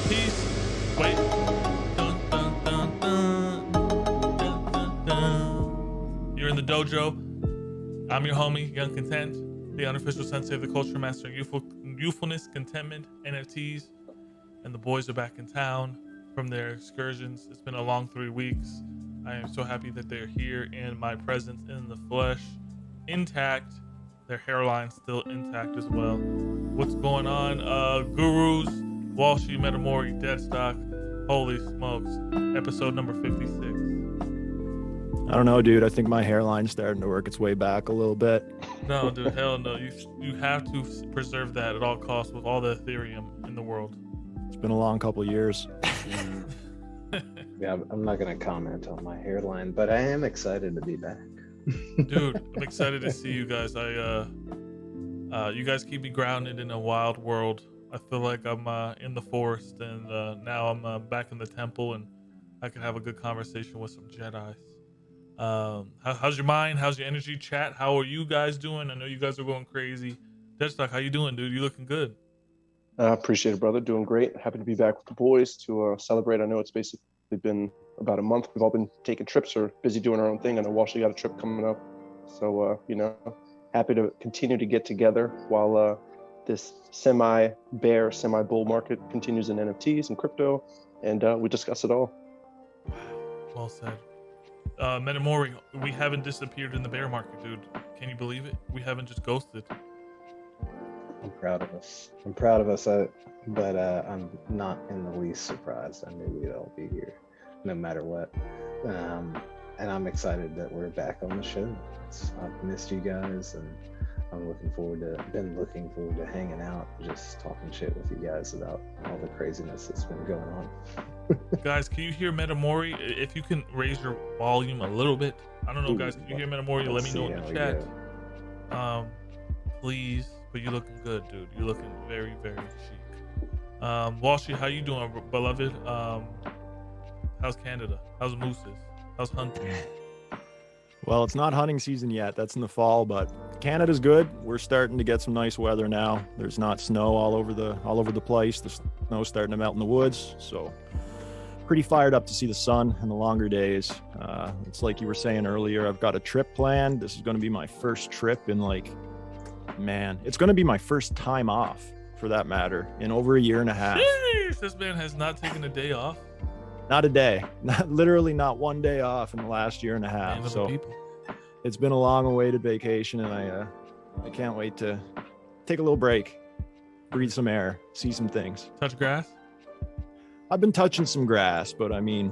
NFTs. Wait. Dun, dun, dun, dun. Dun, dun, dun. You're in the dojo. I'm your homie, Young Content, the unofficial sensei of the culture, mastering youthfulness, contentment, NFTs, and the boys are back in town from their excursions. It's been a long 3 weeks. I am so happy that they're here in my presence in the flesh, intact. Their hairline still intact as well. What's going on? Gurus, Walshy, Metamori, Deadstock. Holy smokes. Episode number 56. I don't know, dude. I think my hairline's starting to work its way back a little bit. No, dude, hell no. You have to preserve that at all costs with all the Ethereum in the world. It's been a long couple of years. Yeah, I'm not going to comment on my hairline, but I am excited to be back. Dude, I'm excited to see you guys. You guys keep me grounded in a wild world. I feel like I'm in the forest, and now I'm back in the temple, and I can have a good conversation with some Jedis. How's your mind? How's your energy? Chat, how are you guys doing? I know you guys are going crazy. Deadstock, how you doing, dude? You looking good? Appreciate it, brother. Doing great. Happy to be back with the boys to celebrate. I know it's basically been about a month. We've all been taking trips or busy doing our own thing. I know Walshy got a trip coming up. So, happy to continue to get together while this semi-bear, semi-bull market continues in NFTs and crypto. And we discuss it all. Wow. Well said. Metamori, we haven't disappeared in the bear market, dude. Can you believe it? We haven't just ghosted. I'm proud of us, but I'm not in the least surprised. I knew we'd all be here, no matter what. And I'm excited that we're back on the show. I've missed you guys, and I'm looking forward to hanging out, just talking shit with you guys about all the craziness that's been going on. Guys, can you hear Metamori? If you can raise your volume a little bit. I don't know, guys. Can you hear Metamori? Let me know in the chat. Please. But you're looking good, dude. You're looking very, very chic. Walshy, how you doing, beloved? How's Canada? How's mooses? How's hunting? Well, it's not hunting season yet. That's in the fall, but Canada's good. We're starting to get some nice weather now. There's not snow all over the place. The snow's starting to melt in the woods, so pretty fired up to see the sun and the longer days. It's like you were saying earlier, I've got a trip planned. This is going to be my first trip in it's going to be my first time off, for that matter, in over a year and a half. Jeez, this man has not taken a day off. Not a day. Literally not one day off in the last year and a half. So it's been a long-awaited vacation, and I can't wait to take a little break, breathe some air, see some things. Touch grass? I've been touching some grass, but I mean,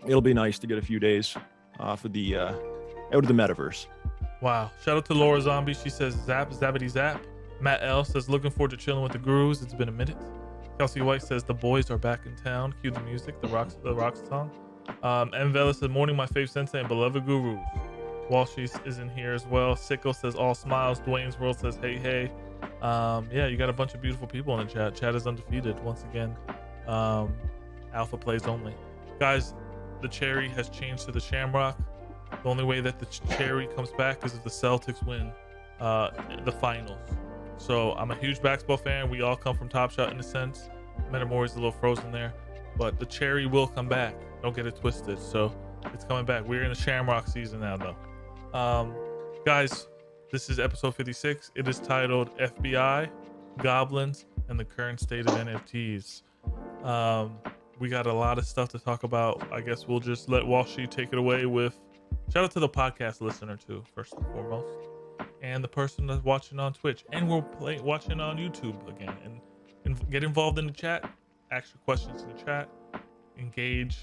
it'll be nice to get a few days off of the out of the metaverse. Wow. Shout out to Laura Zombie. She says, zap, zappity zap. Matt L says, looking forward to chilling with the gurus. It's been a minute. Kelsey White says, the boys are back in town. Cue the music, the rocks song. M. Vela says, morning, my fave sensei and beloved gurus. Walshy is in here as well. Sicko says, all smiles. Dwayne's World says, hey. Yeah, you got a bunch of beautiful people in the chat. Chat is undefeated once again. Alpha plays only. Guys, the cherry has changed to the Shamrock. The only way that the cherry comes back is if the Celtics win the finals. So I'm a huge basketball fan. We all come from Top Shot in a sense. Metamori's a little frozen there, but the cherry will come back. Don't get it twisted. So it's coming back. We're in the Shamrock season now, though. Guys, this is episode 56. It is titled FBI, Goblins, and the Current State of NFTs. We got a lot of stuff to talk about. I guess we'll just let Walshy take it away with shout out to the podcast listener too, first and foremost, and the person that's watching on Twitch, and we're watching on YouTube again. And get involved in the chat, ask your questions in the chat, engage.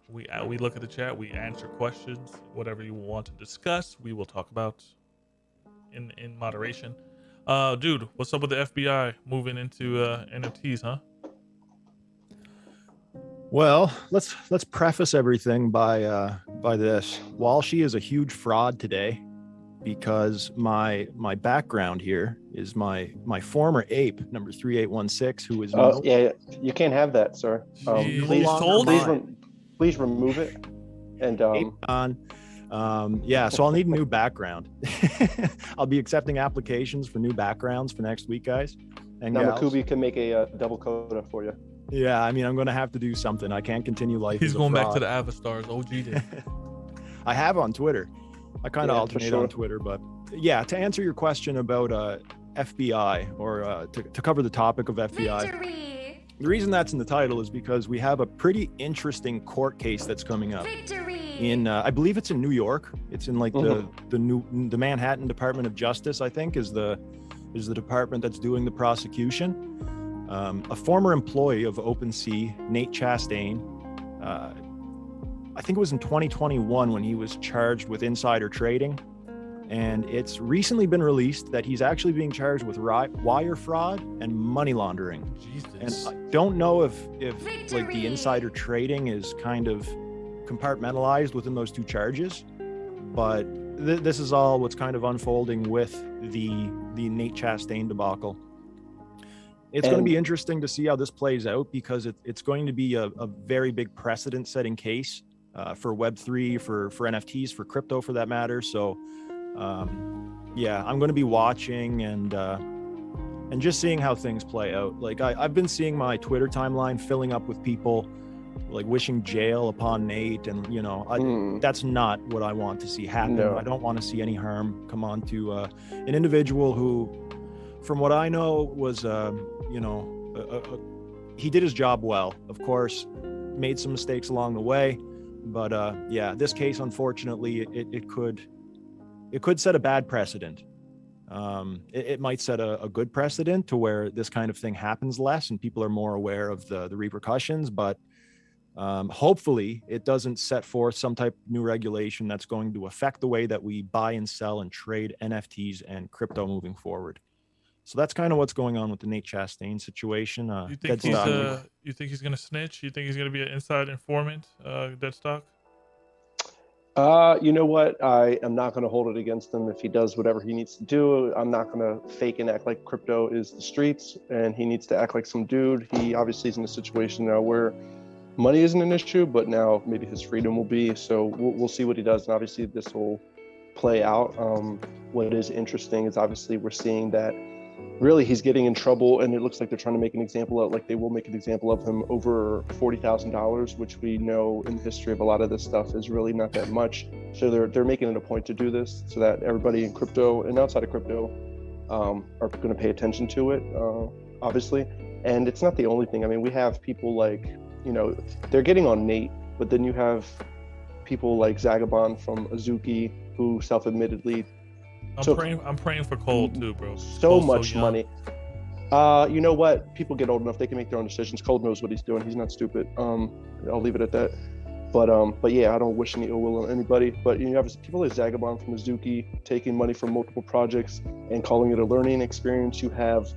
We look at the chat, we answer questions, whatever you want to discuss, we will talk about in moderation. Dude, what's up with the FBI moving into NFTs, huh? Well, let's preface everything by this. Walshy is a huge fraud today, because my background here is my former ape number 3816, who is yeah, you can't have that, sir. Please remove it. And so I'll need a new background. I'll be accepting applications for new backgrounds for next week, guys. And now Makubi can make a double coda for you. Yeah, I mean, I'm going to have to do something. I can't continue life. He's as a going back to fraud. the Avastars OG days. I have on Twitter. I kind of Yeah, for alternate sure. on Twitter, but yeah, to answer your question about FBI or to cover the topic of FBI, Victory! the reason that's in the title is because we have a pretty interesting court case that's coming up. Victory! In I believe it's in New York. It's in like the Manhattan Department of Justice, I think, is the department that's doing the prosecution. A former employee of OpenSea, Nate Chastain, I think it was in 2021 when he was charged with insider trading, and it's recently been released that he's actually being charged with wire fraud and money laundering. Jesus. And I don't know if like Victory! the insider trading is kind of compartmentalized within those two charges, but this is all what's kind of unfolding with the Nate Chastain debacle. It's going to be interesting to see how this plays out, because it's going to be a very big precedent-setting case for Web3, for NFTs, for crypto for that matter. So yeah, I'm going to be watching and just seeing how things play out. Like I've been seeing my Twitter timeline filling up with people like wishing jail upon Nate, and you know, that's not what I want to see happen. No. I don't want to see any harm come on to an individual who, from what I know, was he did his job well. Of course, made some mistakes along the way, but yeah, this case, unfortunately, it could set a bad precedent. It might set a good precedent to where this kind of thing happens less and people are more aware of the repercussions, but hopefully it doesn't set forth some type of new regulation that's going to affect the way that we buy and sell and trade NFTs and crypto moving forward. So that's kind of what's going on with the Nate Chastain situation. You think he's gonna snitch? You think he's gonna be an inside informant? Deadstock? You know what? I am not going to hold it against him if he does whatever he needs to do. I'm not going to fake and act like crypto is the streets, and he needs to act like some dude. He obviously is in a situation now where money isn't an issue, but now maybe his freedom will be. So we'll see what he does, and obviously this will play out. What is interesting is obviously we're seeing that really he's getting in trouble, and it looks like they're trying to make an example of, like they will make an example of him over $40,000, which we know in the history of a lot of this stuff is really not that much. So they're making it a point to do this so that everybody in crypto and outside of crypto are going to pay attention to it, obviously. And it's not the only thing. I mean, we have people like, you know, they're getting on Nate, but then you have people like Zagabond from Azuki who self-admittedly I'm praying for Cole too, bro. So Cole's much young. money. You know what? People get old enough; they can make their own decisions. Cole knows what he's doing. He's not stupid. I'll leave it at that. But yeah, I don't wish any ill will on anybody. But you have people like Zagabond from Azuki taking money from multiple projects and calling it a learning experience. You have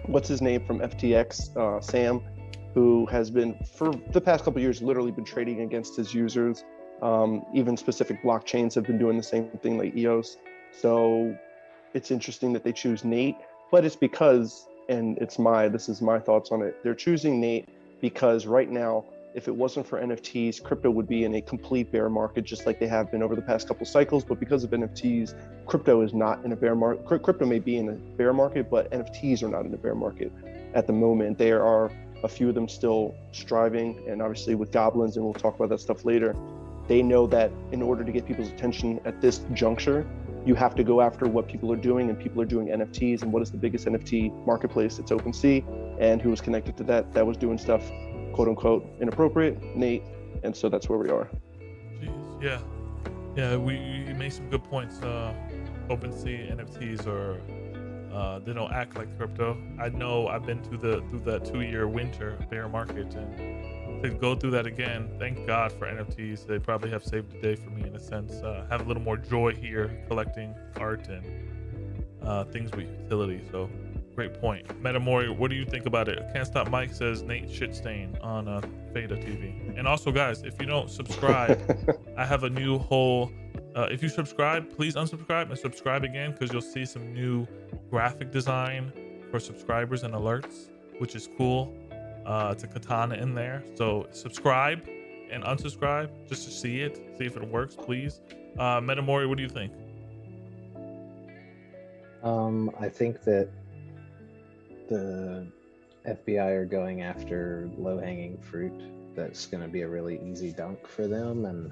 what's his name from FTX, Sam, who has been for the past couple of years literally been trading against his users. Even specific blockchains have been doing the same thing, like EOS. So it's interesting that they choose Nate, but it's because, and this is my thoughts on it. They're choosing Nate because right now, if it wasn't for NFTs, crypto would be in a complete bear market, just like they have been over the past couple cycles. But because of NFTs, crypto is not in a bear market. Crypto may be in a bear market, but NFTs are not in a bear market at the moment. There are a few of them still striving, and obviously with Goblins, and we'll talk about that stuff later, they know that in order to get people's attention at this juncture, you have to go after what people are doing, and people are doing NFTs. And what is the biggest NFT marketplace? It's OpenSea. And who was connected to that? That was doing stuff, quote unquote, inappropriate, Nate. And so that's where we are. Jeez, yeah, we made some good points. OpenSea NFTs they don't act like crypto. I know I've been through that 2-year winter bear market, and to go through that again, thank God for NFTs. They probably have saved the day for me in a sense. Have a little more joy here collecting art and things with utility. So great point. Metamori, what do you think about it? Can't Stop Mike says Nate Shitstain on Fada TV. And also, guys, if you don't subscribe, I have a new whole if you subscribe, please unsubscribe and subscribe again, because you'll see some new graphic design for subscribers and alerts, which is cool. It's a katana in there. So subscribe and unsubscribe just to see it, see if it works, please. Metamori, what do you think? I think that the FBI are going after low-hanging fruit that's going to be a really easy dunk for them and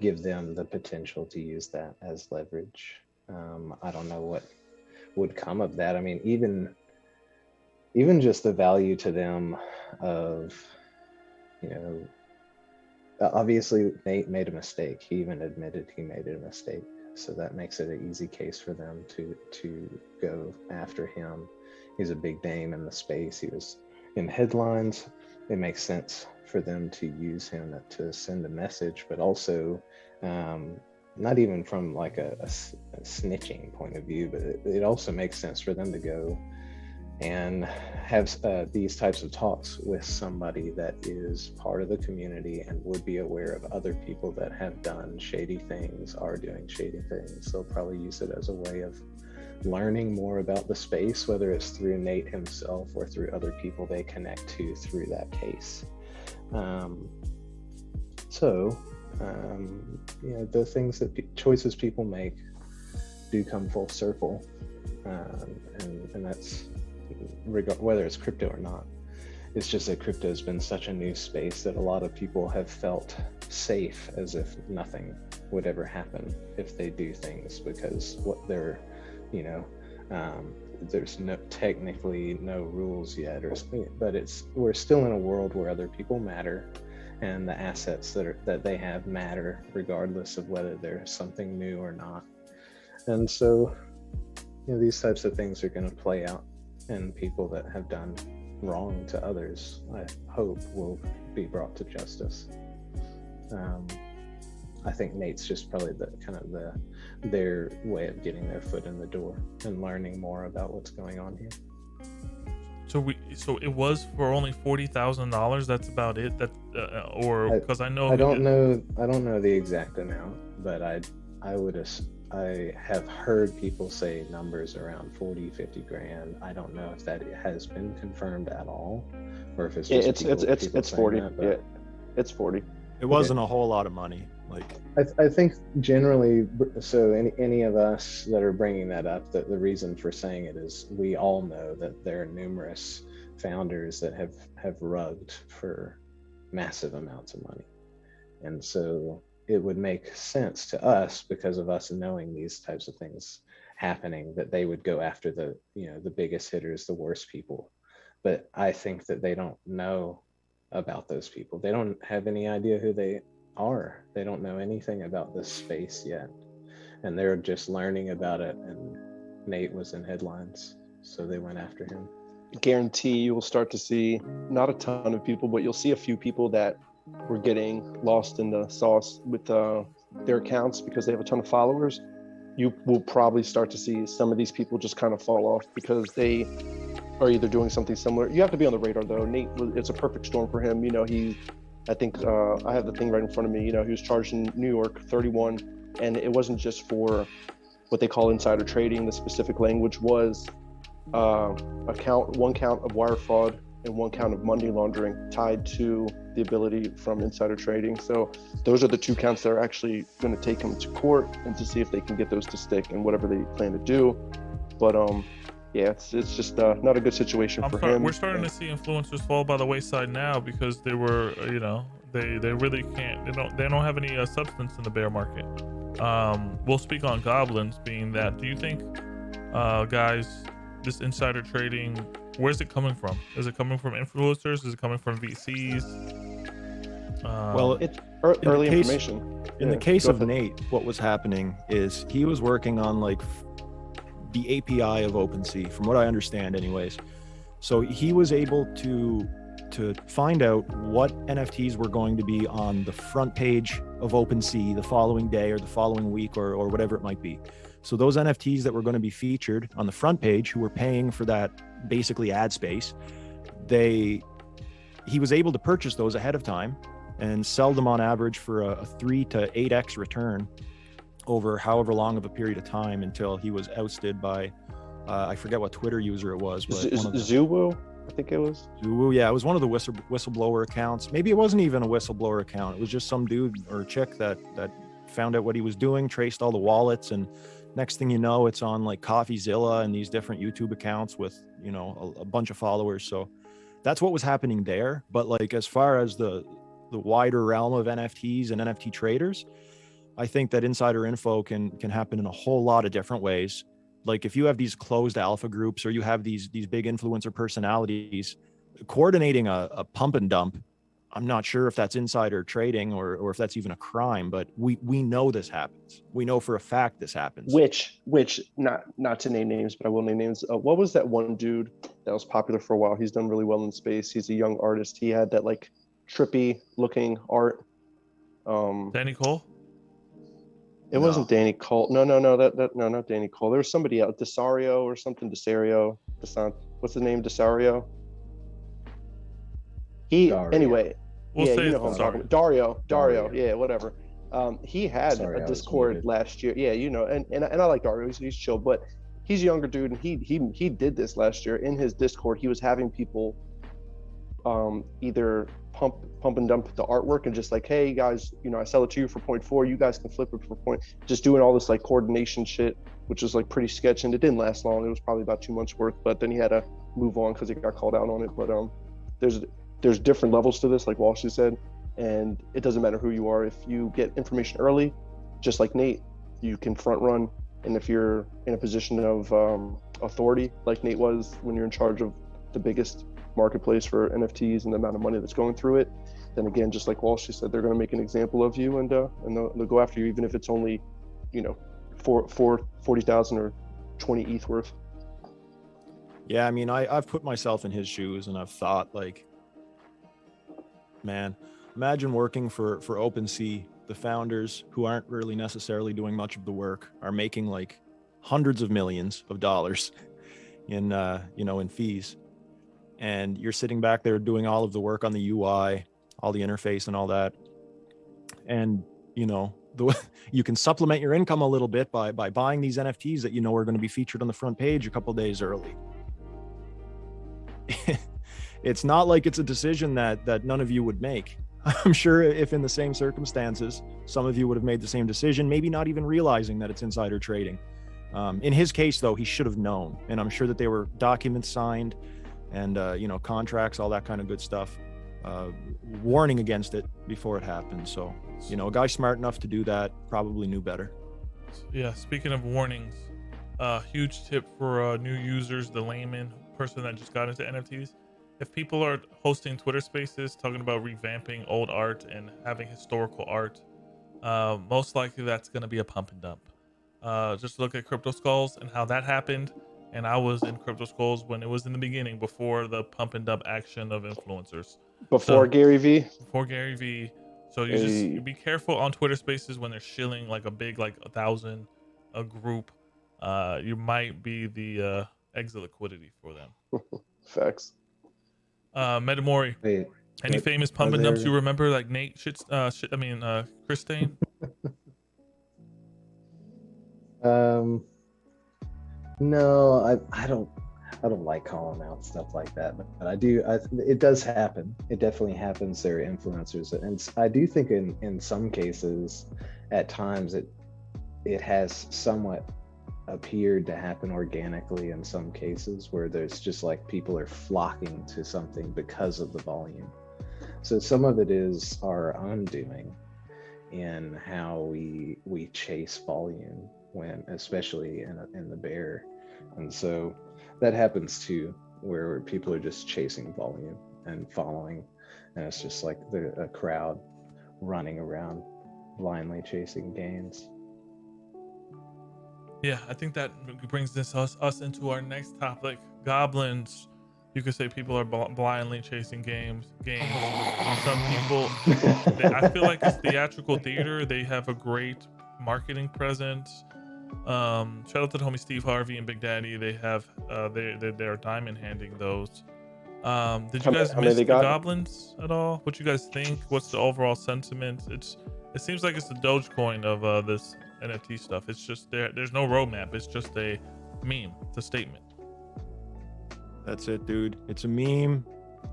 give them the potential to use that as leverage. I don't know what would come of that. I mean, even just the value to them of, you know, obviously Nate made a mistake. He even admitted he made a mistake. So that makes it an easy case for them to go after him. He's a big name in the space. He was in headlines. It makes sense for them to use him to send a message, but also not even from like a snitching point of view, but it also makes sense for them to go and have these types of talks with somebody that is part of the community and would be aware of other people that have done shady things, are doing shady things. They'll probably use it as a way of learning more about the space, whether it's through Nate himself or through other people they connect to through that case. You know, the things that choices people make do come full circle, and that's whether it's crypto or not. It's just that crypto has been such a new space that a lot of people have felt safe, as if nothing would ever happen if they do things, because what they're, you know, there's technically no rules yet, but we're still in a world where other people matter, and the assets that they have matter, regardless of whether there's something new or not. And so, you know, these types of things are going to play out, and people that have done wrong to others, I hope, will be brought to justice. I think Nate's just probably their way of getting their foot in the door and learning more about what's going on here. So it was for only $40,000. That's about it. Because I know I don't know the exact amount, but I have heard people say numbers around 40-50 grand. I don't know if that has been confirmed at all, or if it's just it's 40. Yeah, it's 40. It wasn't a whole lot of money. Like, I think generally, so any of us that are bringing that up, the reason for saying it is we all know that there are numerous founders that have rugged for massive amounts of money, and so it would make sense to us, because of us knowing these types of things happening, that they would go after the biggest hitters, the worst people. But I think that they don't know about those people. They don't have any idea who they are. They don't know anything about this space yet, and they're just learning about it, and Nate was in headlines, so they went after him. Guarantee you will start to see not a ton of people, but you'll see a few people that were getting lost in the sauce with their accounts because they have a ton of followers. You will probably start to see some of these people just kind of fall off because they are either doing something similar. You have to be on the radar though. Nate, it's a perfect storm for him. You know, I think I have the thing right in front of me. You know, he was charged in New York 31, and it wasn't just for what they call insider trading. The specific language was one count of wire fraud and one count of money laundering tied to the ability from insider trading. So those are the two counts that are actually going to take him to court and to see if they can get those to stick and whatever they plan to do. But yeah, it's just not a good situation for him. We're starting to see influencers fall by the wayside now because they were, they really can't. They don't have any substance in the bear market. We'll speak on Goblins being that. Do you think, guys, this insider trading, where's it coming from? Is it coming from influencers? Is it coming from VCs? Well, it's early information. In the case of Nate, what was happening is he was working on like the API of OpenSea, from what I understand anyways. So he was able to find out what NFTs were going to be on the front page of OpenSea the following day or the following week or whatever it might be. So those NFTs that were going to be featured on the front page, who were paying for that basically ad space, he was able to purchase those ahead of time and sell them on average for a 3 to 8x return over however long of a period of time until he was ousted by, I forget what Twitter user it was. But Zuwu, I think it was. Zuwu, yeah, it was one of the whistleblower accounts. Maybe it wasn't even a whistleblower account. It was just some dude or chick that found out what he was doing, traced all the wallets, and next thing you know, it's on like CoffeeZilla and these different YouTube accounts with, a bunch of followers. So that's what was happening there. But like, as far as the wider realm of NFTs and NFT traders, I think that insider info can happen in a whole lot of different ways. Like if you have these closed alpha groups, or you have these big influencer personalities coordinating a pump and dump, I'm not sure if that's insider trading or if that's even a crime, but we know this happens. We know for a fact this happens. Which not to name names, but I will name names. What was that one dude that was popular for a while? He's done really well in space. He's a young artist. He had that like trippy looking art. Danny Cole? It wasn't Danny Cole. No, not Danny Cole. There was somebody else, Dysario or something. Dysario. What's the name? Dysario. Anyway. We'll say you know who I'm talking about. Dario. Yeah, whatever. He had a Discord last year. Yeah, you know, and I like Dario. He's chill, but he's a younger dude, and he did this last year in his Discord. He was having people either pump and dump the artwork and just like, hey guys, you know, I sell it to you for 0.4, you guys can flip it for point, just doing all this like coordination shit, which was like pretty sketchy, and it didn't last long. It was probably about 2 months worth, but then he had to move on because he got called out on it. But there's different levels to this, like Walshy said, and it doesn't matter who you are. If you get information early, just like Nate, you can front run. And if you're in a position of authority, like Nate was when you're in charge of the biggest marketplace for NFTs and the amount of money that's going through it, then again, just like Walshy said, they're going to make an example of you, and they'll go after you, even if it's only, you know, 40,000 or 20 ETH worth. Yeah, I mean, I've put myself in his shoes, and I've thought, like, man, imagine working for OpenSea. The founders, who aren't really necessarily doing much of the work, are making like hundreds of millions of dollars in in fees, and you're sitting back there doing all of the work on the UI, all the interface and all that, and you know, you can supplement your income a little bit by buying these NFTs that you know are going to be featured on the front page a couple days early. It's not like it's a decision that none of you would make. I'm sure if in the same circumstances, some of you would have made the same decision, maybe not even realizing that it's insider trading. In his case, though, he should have known. And I'm sure that there were documents signed and, contracts, all that kind of good stuff, warning against it before it happened. So, you know, a guy smart enough to do that probably knew better. Yeah, speaking of warnings, huge tip for new users, the layman person that just got into NFTs. If people are hosting Twitter spaces talking about revamping old art and having historical art, most likely that's going to be a pump and dump. Just look at Crypto Skulls and how that happened. And I was in Crypto Skulls when it was in the beginning, before the pump and dump action of influencers. Before Gary V? Before Gary V. So you be careful on Twitter spaces when they're shilling like a big, like 1,000 a group. You might be the exit liquidity for them. Facts. Metamori. Wait, Any famous pump and dumps you remember, like Nate Chris Stain? No, I don't like calling out stuff like that, but I do. It does happen. It definitely happens. There are influencers, and I do think in some cases, at times it has somewhat appeared to happen organically in some cases, where there's just like people are flocking to something because of the volume. So some of it is our undoing in how we chase volume, when especially in the bear. And so that happens too, where people are just chasing volume and following, and it's just like a crowd running around blindly chasing gains. Yeah, I think that brings us into our next topic. Goblins. You could say people are blindly chasing games. Some people, I feel like it's theatrical theater. They have a great marketing presence. Shout out to the homie Steve Harvey and Big Daddy. They have they're diamond handing those. Did you guys miss the Goblins at all? What you guys think? What's the overall sentiment? It seems like it's the Dogecoin of this NFT stuff. It's just there's no roadmap. It's just a meme. It's a statement. That's it, dude. It's a meme.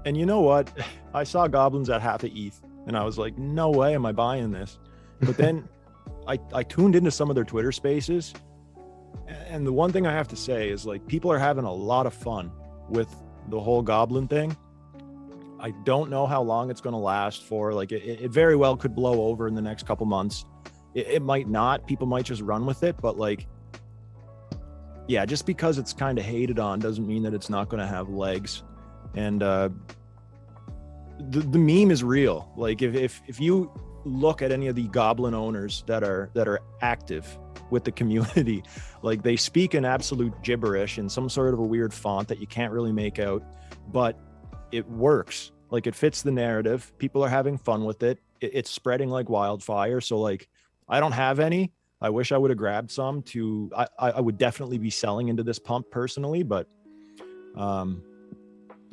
And you know what? I saw Goblins at half a ETH, and I was like, no way am I buying this. But then I tuned into some of their Twitter spaces, and the one thing I have to say is, like, people are having a lot of fun with the whole Goblin thing. I don't know how long it's going to last for. Like it very well could blow over in the next couple months. It might not. People might just run with it, but like, yeah, just because it's kind of hated on doesn't mean that it's not going to have legs. And the meme is real. Like if you look at any of the goblin owners that are active with the community, like they speak in absolute gibberish in some sort of a weird font that you can't really make out, but it works. Like it fits the narrative. People are having fun with it. It's spreading like wildfire. So like, I don't have any. I wish I would have grabbed some I would definitely be selling into this pump personally, but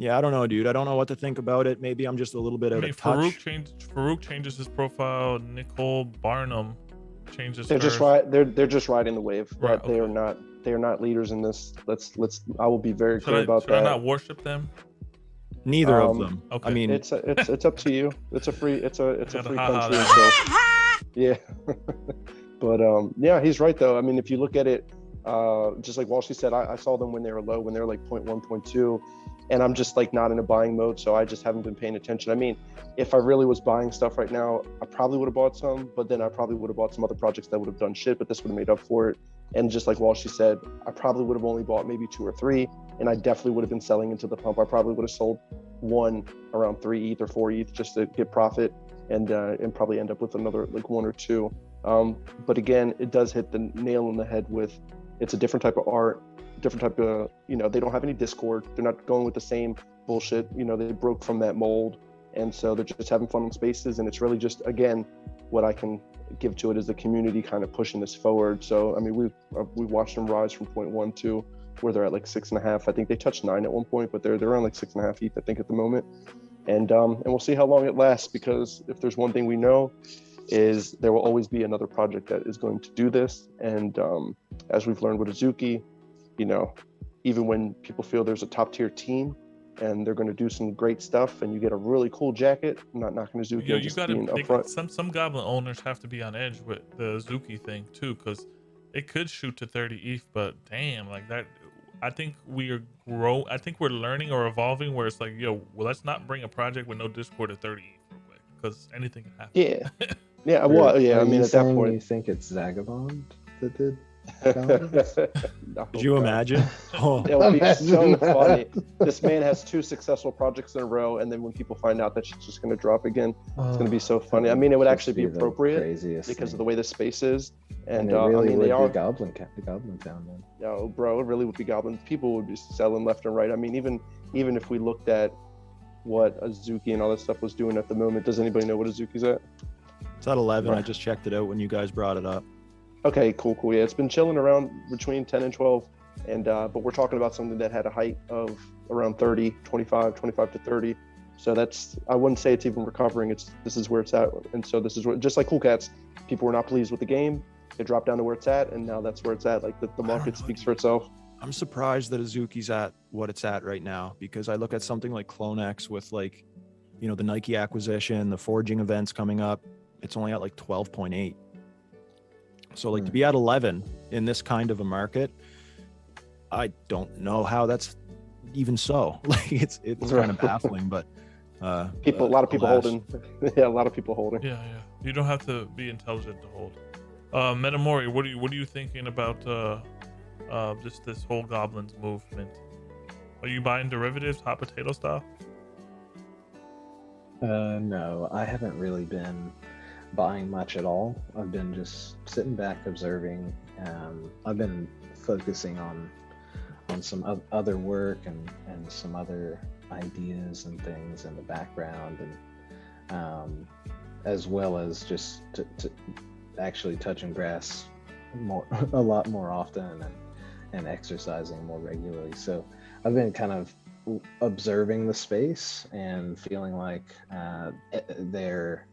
yeah, I don't know, dude. I don't know what to think about it. Maybe I'm just a little bit out of touch. Farouk changes his profile. Nicole Barnum changes. They're hers. they're just riding the wave. Right, They are not leaders in this. I will be very clear about that. Should I not worship them? Neither of them. Okay. I mean, it's up to you. It's a free country. So, yeah. But yeah, he's right though. I mean, if you look at it, just like Walshy said, I saw them when they were low, when they were like 0.1, 0.2, and I'm just like not in a buying mode, so I just haven't been paying attention. I mean, if I really was buying stuff right now, I probably would have bought some, but then I probably would have bought some other projects that would have done shit, but this would have made up for it. And just like Walshy said, I probably would have only bought maybe 2 or 3, and I definitely would have been selling into the pump. I probably would have sold one around 3 ETH or 4 ETH just to get profit, and probably end up with another like 1 or 2. But again, it does hit the nail on the head with, it's a different type of art, different type of, they don't have any Discord. They're not going with the same bullshit. They broke from that mold. And so they're just having fun in spaces. And it's really just, again, what I can give to it is the community kind of pushing this forward. So, I mean, we watched them rise from 0.1 to where they're at like 6.5. I think they touched 9 at one point, but they're around like 6.5 ETH, I think, at the moment. And we'll see how long it lasts, because if there's one thing we know, is there will always be another project that is going to do this. And as we've learned with Azuki, even when people feel there's a top tier team and they're going to do some great stuff and you get a really cool jacket, I'm not knocking Azuki, you gotta some goblin owners have to be on edge with the Azuki thing too, because it could shoot to 30 ETH, but damn, like that, I think we're learning or evolving where it's like, well, let's not bring a project with no Discord at 30 ETH real quick, because anything can happen. Yeah. Yeah, well, yeah, I mean, at that point, you think it's Zagabond that did? Could you imagine? Oh, it would be so funny. This man has 2 successful projects in a row, and then when people find out that shit's just going to drop again, it's going to be so funny. I mean, it would actually be appropriate because of the way the space is, and it really they are Goblin Town, man. Yeah, bro, it really would be Goblin. People would be selling left and right. I mean, even if we looked at what Azuki and all that stuff was doing at the moment, does anybody know what Azuki's at? it's at 11. Right. I just checked it out when you guys brought it up. Okay, cool. Yeah, it's been chilling around between 10 and 12, and but we're talking about something that had a height of around 30, 25 to 30. So I wouldn't say it's even recovering. This is where it's at, and so this is where, just like Cool Cats, people were not pleased with the game. It dropped down to where it's at, and now that's where it's at. Like the market speaks for itself. I'm surprised that Azuki's at what it's at right now, because I look at something like CloneX with like, the Nike acquisition, the forging events coming up. It's only at like 12.8. So like to be at 11 in this kind of a market, I don't know how that's even so. Like it's kind of baffling, but a lot of people holding. Yeah, a lot of people holding. Yeah. You don't have to be intelligent to hold. Metamori, what are you thinking about just this whole Goblins movement? Are you buying derivatives, hot potato style? No, I haven't really been buying much at all. I've been just sitting back observing. I've been focusing on some other work and some other ideas and things in the background, and as well as just to actually touching grass a lot more often and exercising more regularly. So I've been kind of observing the space and feeling like they're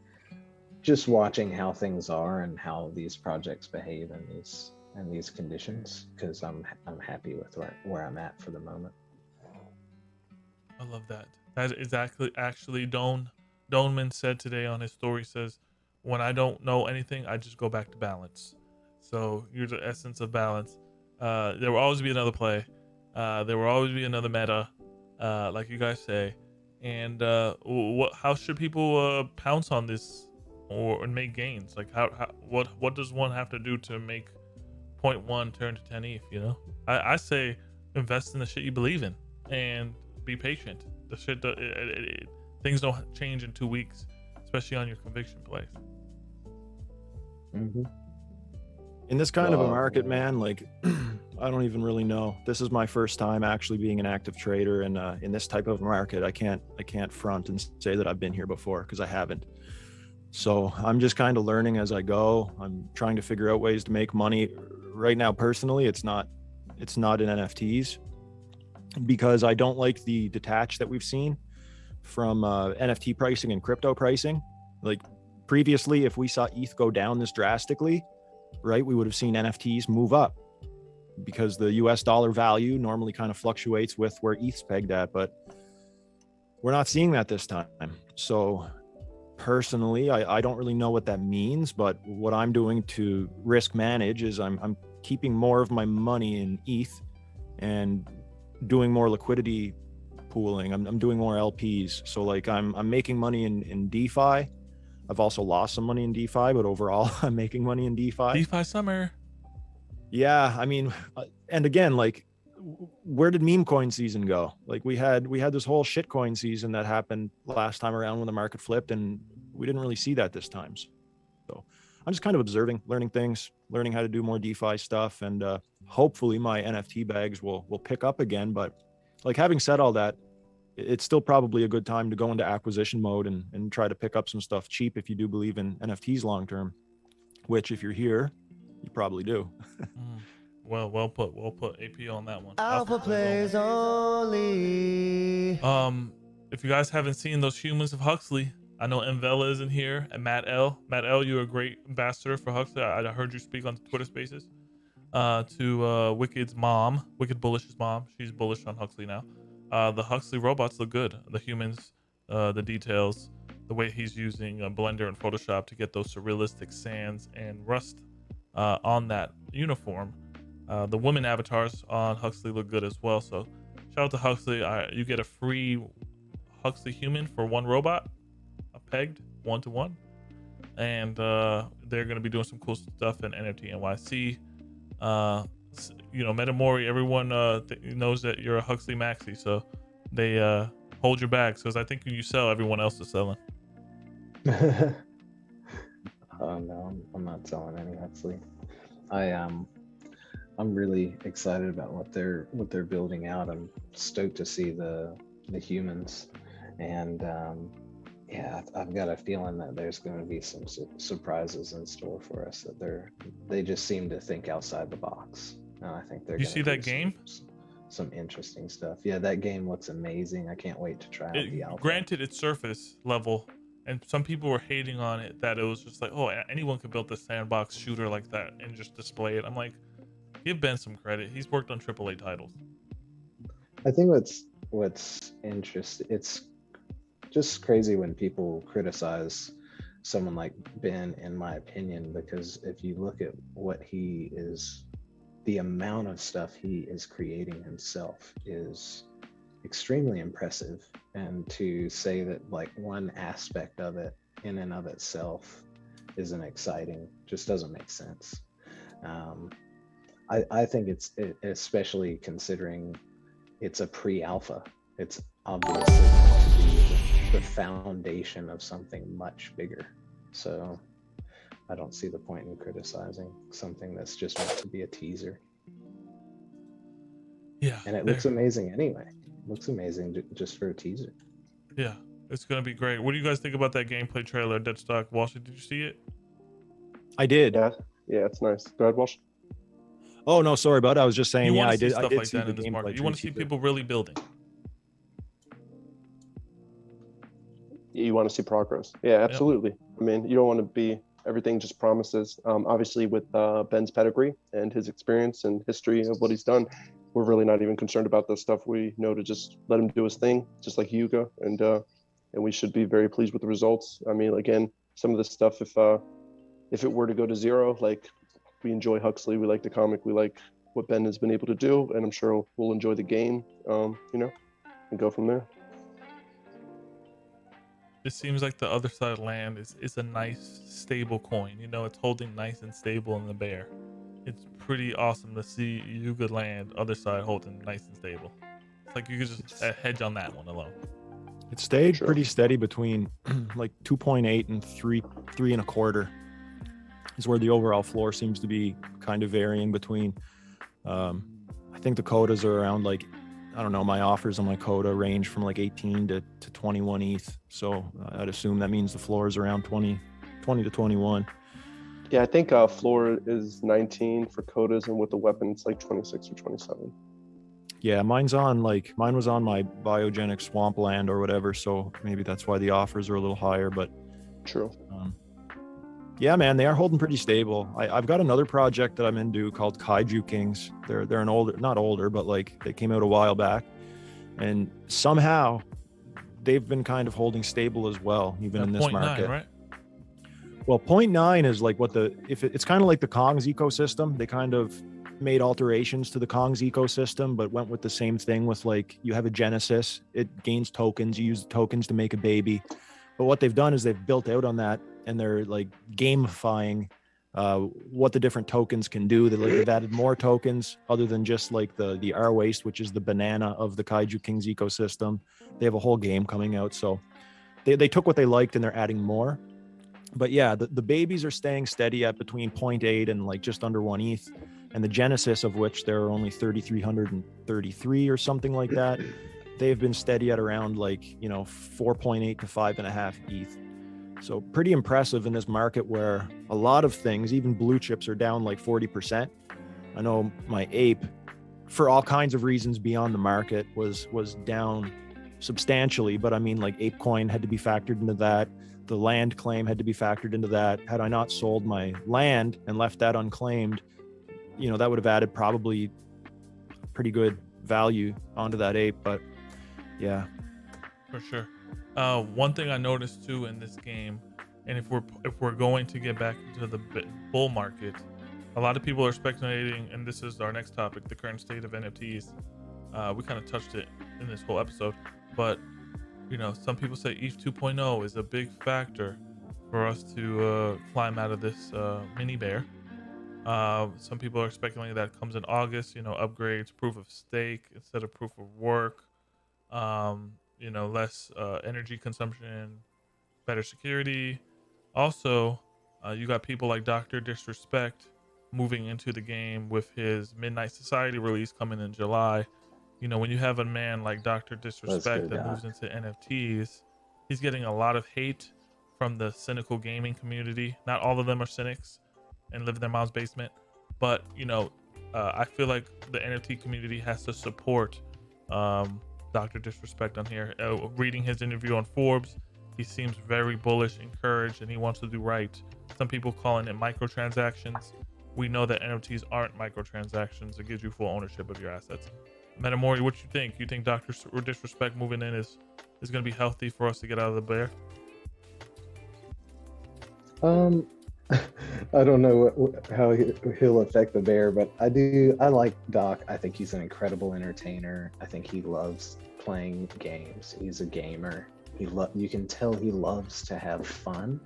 just watching how things are and how these projects behave in these conditions, because I'm happy with where I'm at for the moment. I love that. That is actually Doneman said today on his story, says, when I don't know anything, I just go back to balance. So you're the essence of balance. There will always be another play. There will always be another meta, like you guys say. And how should people pounce on this or make gains? Like what does one have to do to make 0.1 turn to 10 ETH? You know, I say invest in the shit you believe in and be patient. The shit things don't change in 2 weeks, especially on your conviction plays. Mm-hmm. In this kind of a market, man, like I don't even really know. This is my first time actually being an active trader, and in this type of market, I can't front and say that I've been here before, because I haven't. So I'm just kind of learning as I go. I'm trying to figure out ways to make money. Right now, personally, it's not in NFTs, because I don't like the detach that we've seen from NFT pricing and crypto pricing. Like previously, if we saw ETH go down this drastically, right, we would have seen NFTs move up, because the US dollar value normally kind of fluctuates with where ETH's pegged at, but we're not seeing that this time. So personally, I don't really know what that means, but what I'm doing to risk manage is I'm keeping more of my money in ETH and doing more liquidity pooling. I'm doing more LPs. So like I'm making money in DeFi. I've also lost some money in DeFi, but overall I'm making money in DeFi. DeFi summer. Yeah, I mean, and again, like, where did meme coin season go? Like we had this whole shit coin season that happened last time around when the market flipped, and we didn't really see that this time. So I'm just kind of observing, learning things, learning how to do more DeFi stuff, and hopefully my NFT bags will pick up again. But like, having said all that, it's still probably a good time to go into acquisition mode and try to pick up some stuff cheap if you do believe in NFTs long term, which if you're here, you probably do. Well put AP on that one. Alpha plays only. If you guys haven't seen those humans of Huxley, I know Envela is in here, and Matt L, you're a great ambassador for Huxley. I heard you speak on Twitter Spaces. To Wicked's mom, Wicked Bullish's mom, she's bullish on Huxley now. The Huxley robots look good. The humans, the details, the way he's using Blender and Photoshop to get those surrealistic sands and rust on that uniform. The women avatars on Huxley look good as well. So shout out to Huxley. You get a free Huxley human for one robot, pegged 1-to-1, and they're going to be doing some cool stuff in NFT NYC. You know, Metamori, everyone knows that you're a Huxley maxi, so they hold your bags, because I think when you sell, everyone else is selling. Oh no, I'm not selling any Huxley. I'm really excited about what they're building out. I'm stoked to see the humans, and yeah, I've got a feeling that there's going to be some surprises in store for us. That they just seem to think outside the box. And I think they're. You see that game? Some interesting stuff. Yeah, that game looks amazing. I can't wait to try out the alpha. Granted, it's surface level, and some people were hating on it that it was just like, oh, anyone could build this sandbox shooter like that and just display it. I'm like, give Ben some credit. He's worked on AAA titles. I think what's interesting. It's just crazy when people criticize someone like Ben, in my opinion, because if you look at what he is, the amount of stuff he is creating himself is extremely impressive. And to say that like one aspect of it in and of itself isn't exciting just doesn't make sense. I think it's, especially considering it's a pre-alpha, it's obviously going to be the foundation of something much bigger. So I don't see the point in criticizing something that's just meant to be a teaser. Yeah. And it looks amazing anyway. It looks amazing just for a teaser. Yeah, it's going to be great. What do you guys think about that gameplay trailer, Deadstock? Walsh, did you see it? I did. Yeah, it's nice. Go ahead, Walsh. Oh no, sorry, bud. I was just saying, I did like see that the in this market. gameplay. You want to see people really building. You want to see progress. Yeah, absolutely. Yep. I mean, you don't want to be everything just promises. Obviously, with Ben's pedigree and his experience and history of what he's done, we're really not even concerned about this stuff. We know to just let him do his thing, just like Hugo, and we should be very pleased with the results. I mean, again, some of this stuff, if it were to go to zero, like, we enjoy Huxley, we like the comic, we like what Ben has been able to do, and I'm sure we'll enjoy the game, and go from there. it seems like the other side land is a nice stable coin. You know, it's holding nice and stable in the bear. It's pretty awesome to see Yuga land other side holding nice and stable. It's like you could just hedge on that one alone. It stayed Sure. pretty steady between like 2.8 and 3.25 is where the overall floor seems to be kind of varying between. I think the quotas are around like, I don't know, my offers on my quota range from like 18 to 21 ETH. So I'd assume that means the floor is around 20 to 21. Yeah, I think floor is 19 for quotas, and with the weapon, it's like 26 or 27. Yeah, mine was on my biogenic swampland or whatever. So maybe that's why the offers are a little higher, but True. yeah, man, they are holding pretty stable. I've got another project that I'm into called Kaiju Kings. They're an older, not older, but like they came out a while back, and somehow they've been kind of holding stable as well, even in this 0.9, market. right? Well, 0.9 is like it's kind of like the Kong's ecosystem. They kind of made alterations to the Kong's ecosystem, but went with the same thing with like, you have a Genesis, it gains tokens, you use the tokens to make a baby. But what they've done is they've built out on that, and they're like gamifying what the different tokens can do. They've added more tokens other than just like the R waste, which is the banana of the Kaiju Kings ecosystem. They have a whole game coming out. So they took what they liked and they're adding more. But yeah, the babies are staying steady at between 0.8 and like just under 1 ETH. And the Genesis, of which there are only 3,333 or something like that, they've been steady at around like, 4.8 to 5.5 ETH. So pretty impressive in this market where a lot of things, even blue chips, are down like 40%. I know my ape, for all kinds of reasons beyond the market, was down substantially. But I mean, like ApeCoin had to be factored into that. The land claim had to be factored into that. Had I not sold my land and left that unclaimed, that would have added probably pretty good value onto that ape. But yeah, For sure. One thing I noticed too in this game, and if we're going to get back into the bull market, a lot of people are speculating, and this is our next topic, the current state of NFTs. We kind of touched it in this whole episode, but some people say ETH 2.0 is a big factor for us to climb out of this mini bear. Some people are speculating that comes in August, upgrades, proof of stake instead of proof of work, less energy consumption, better security. Also, you got people like Dr. Disrespect moving into the game with his Midnight Society release coming in July. When you have a man like Dr. Disrespect that moves into NFTs, he's getting a lot of hate from the cynical gaming community. Not all of them are cynics and live in their mom's basement, but I feel like the NFT community has to support Dr. Disrespect on here. Reading his interview on Forbes, he seems very bullish, encouraged, and he wants to do right. Some people calling it microtransactions. We know that NFTs aren't microtransactions. It gives you full ownership of your assets. Metamori, what you think? You think Dr. Disrespect moving in is going to be healthy for us to get out of the bear? I don't know how he'll affect the bear, but I like Doc. I think he's an incredible entertainer. I think he loves playing games. He's a gamer. You can tell he loves to have fun,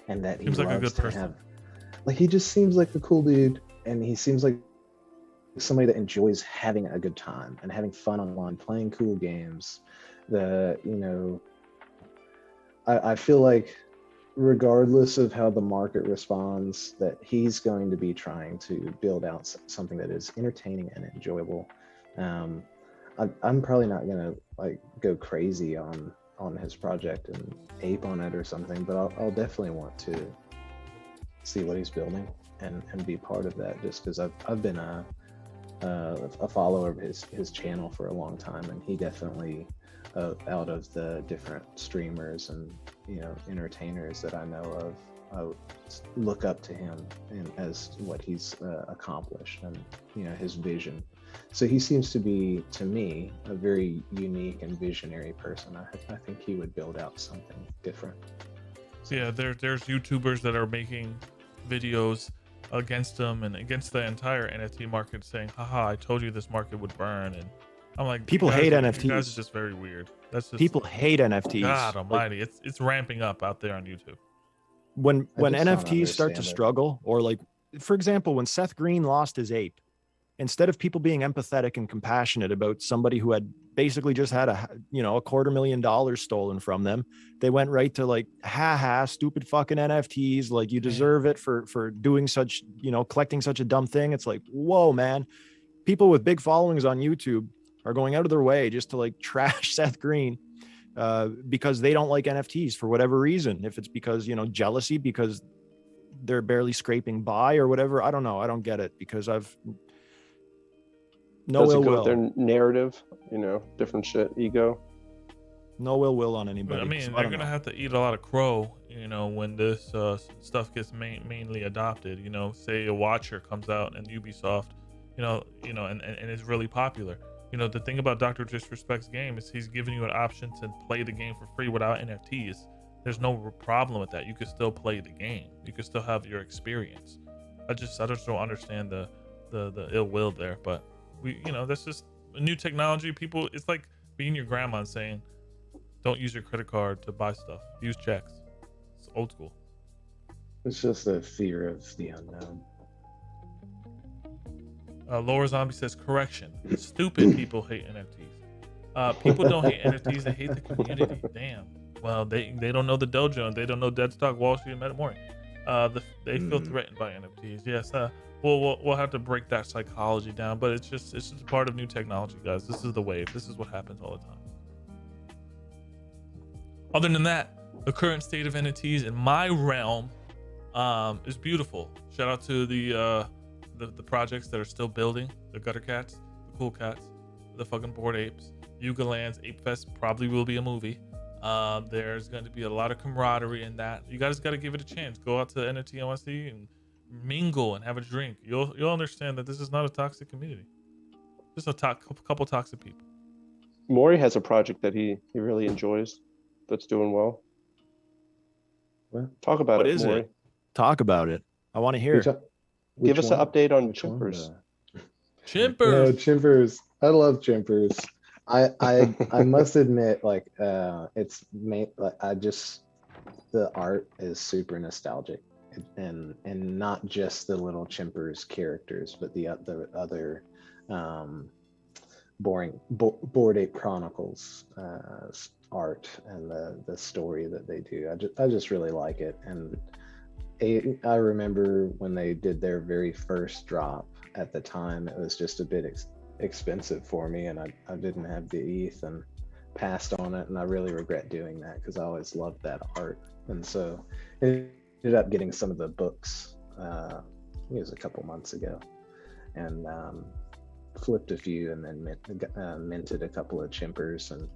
and that he seems loves like a good to person. have. Like, he just seems like a cool dude, and he seems like somebody that enjoys having a good time and having fun online, playing cool games. I feel like, regardless of how the market responds, that he's going to be trying to build out something that is entertaining and enjoyable. I'm probably not gonna go crazy on his project and ape on it or something, but I'll definitely want to see what he's building and be part of that, just because I've been a follower of his channel for a long time, and he definitely, out of the different streamers and entertainers that I know of, I look up to him as what he's accomplished and his vision. So he seems to be, to me, a very unique and visionary person. I think he would build out something different. So yeah, there's YouTubers that are making videos against him and against the entire NFT market, saying, haha, I told you this market would burn, and I'm like, People you guys hate are- You NFTs. guys are just very weird. That's just People hate NFTs. God Like, Almighty. It's ramping up out there on YouTube. when I just don't NFTs start to understand it. struggle, or like, for example, when Seth Green lost his ape, instead of people being empathetic and compassionate about somebody who had basically just had $250,000 stolen from them, they went right to like, ha, stupid fucking NFTs. Like, you deserve it for doing such, collecting such a dumb thing. It's like, whoa, man. People with big followings on YouTube are going out of their way just to like trash Seth Green because they don't like NFTs for whatever reason. If it's because, jealousy, because they're barely scraping by or whatever. I don't know. I don't get it because no Does it ill go with will. their narrative? Different shit, ego. No ill will on anybody. I mean, so I they're don't gonna know. have to eat a lot of crow, when this stuff gets mainly adopted. Say a Watcher comes out and Ubisoft, and it's really popular. The thing about Dr. Disrespect's game is he's giving you an option to play the game for free without NFTs. There's no problem with that. You could still play the game. You could still have your experience. I just don't understand the ill will there. But that's just a new technology. People, it's like being your grandma and saying, don't use your credit card to buy stuff. Use checks. It's old school. It's just the fear of the unknown. Laura Zombie says, correction. Stupid people hate NFTs. People don't hate NFTs. They hate the community. Damn. Well, they don't know the dojo and they don't know Deadstock, Wall Street, and Metamorph. They feel threatened by NFTs. Yes. We'll have to break that psychology down, but it's just a part of new technology, guys. This is the wave. This is what happens all the time. Other than that, the current state of NFTs in my realm is beautiful. Shout out to the projects that are still building, the Gutter Cats, the Cool Cats, the fucking Bored Apes, Yuga Lands, Ape Fest probably will be a movie. There's going to be a lot of camaraderie in that. You guys got to give it a chance. Go out to NFT NYC and mingle and have a drink. You'll understand that this is not a toxic community. Just a couple toxic people. Maury has a project that he really enjoys that's doing well. What? Talk about What it, is Maury. it? Talk about it. I want to hear it. Give us an update on Which one? Chimpers. Chimpers. Yeah, chimpers. I love chimpers. I must admit, like, the art is super nostalgic, and not just the little chimpers characters, but the other Bordea Chronicles art and the story that they do. I just really like it, and I remember when they did their very first drop. At the time, it was just a bit expensive for me, and I didn't have the ETH and passed on it, and I really regret doing that because I always loved that art. And so I ended up getting some of the books. I think it was a couple months ago, and flipped a few, and then minted a couple of chimpers. And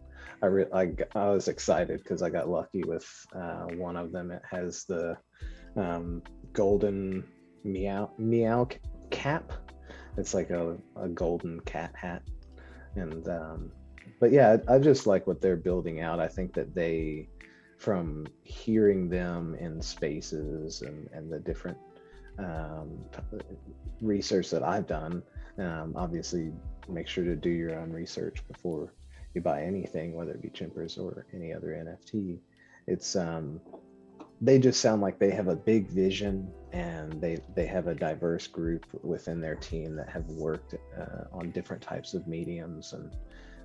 I was excited because I got lucky with one of them. It has the golden meow cap. It's like a golden cat hat. And but yeah, I just like what they're building out. I think that they, from hearing them in spaces and the different research that I've done, obviously make sure to do your own research before you buy anything, whether it be chimpers or any other NFT. It's they just sound like they have a big vision, and they have a diverse group within their team that have worked on different types of mediums, and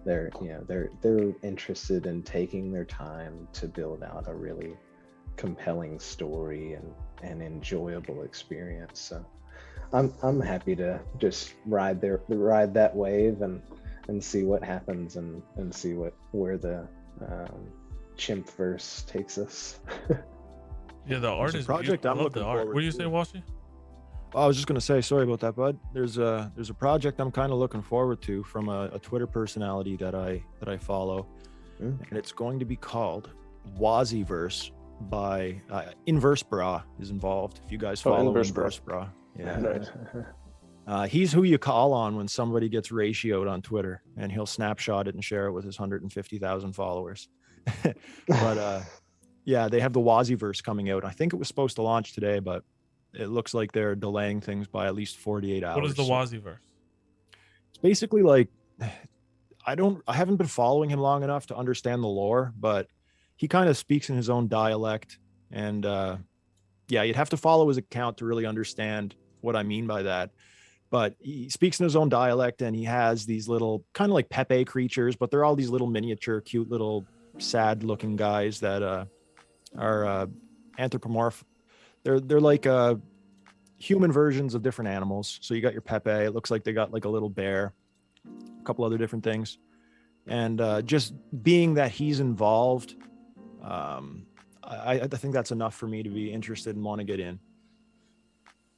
they're interested in taking their time to build out a really compelling story and enjoyable experience. So I'm happy to just ride that wave and see what happens and see where the Chimpverse takes us. Yeah, the art There's is a project beautiful. I'm I love the looking art. forward What do you to. say, Washi? I was just gonna say, sorry about that, bud. There's a project I'm kind of looking forward to from a Twitter personality that I follow, and it's going to be called Waziverse by Inversebra is involved. If you guys follow Inversebra, yeah, he's who you call on when somebody gets ratioed on Twitter, and he'll snapshot it and share it with his 150,000 followers. But yeah, they have the Waziverse coming out. I think it was supposed to launch today, but it looks like they're delaying things by at least 48 hours. What is the Waziverse? It's basically like, I haven't been following him long enough to understand the lore, but he kind of speaks in his own dialect. And yeah, you'd have to follow his account to really understand what I mean by that. But he speaks in his own dialect, and he has these little kind of like Pepe creatures, but they're all these little miniature, cute little sad looking guys that are anthropomorph. They're like human versions of different animals. So you got your Pepe. It looks like they got like a little bear, a couple other different things. And just being that he's involved, I think that's enough for me to be interested and want to get in.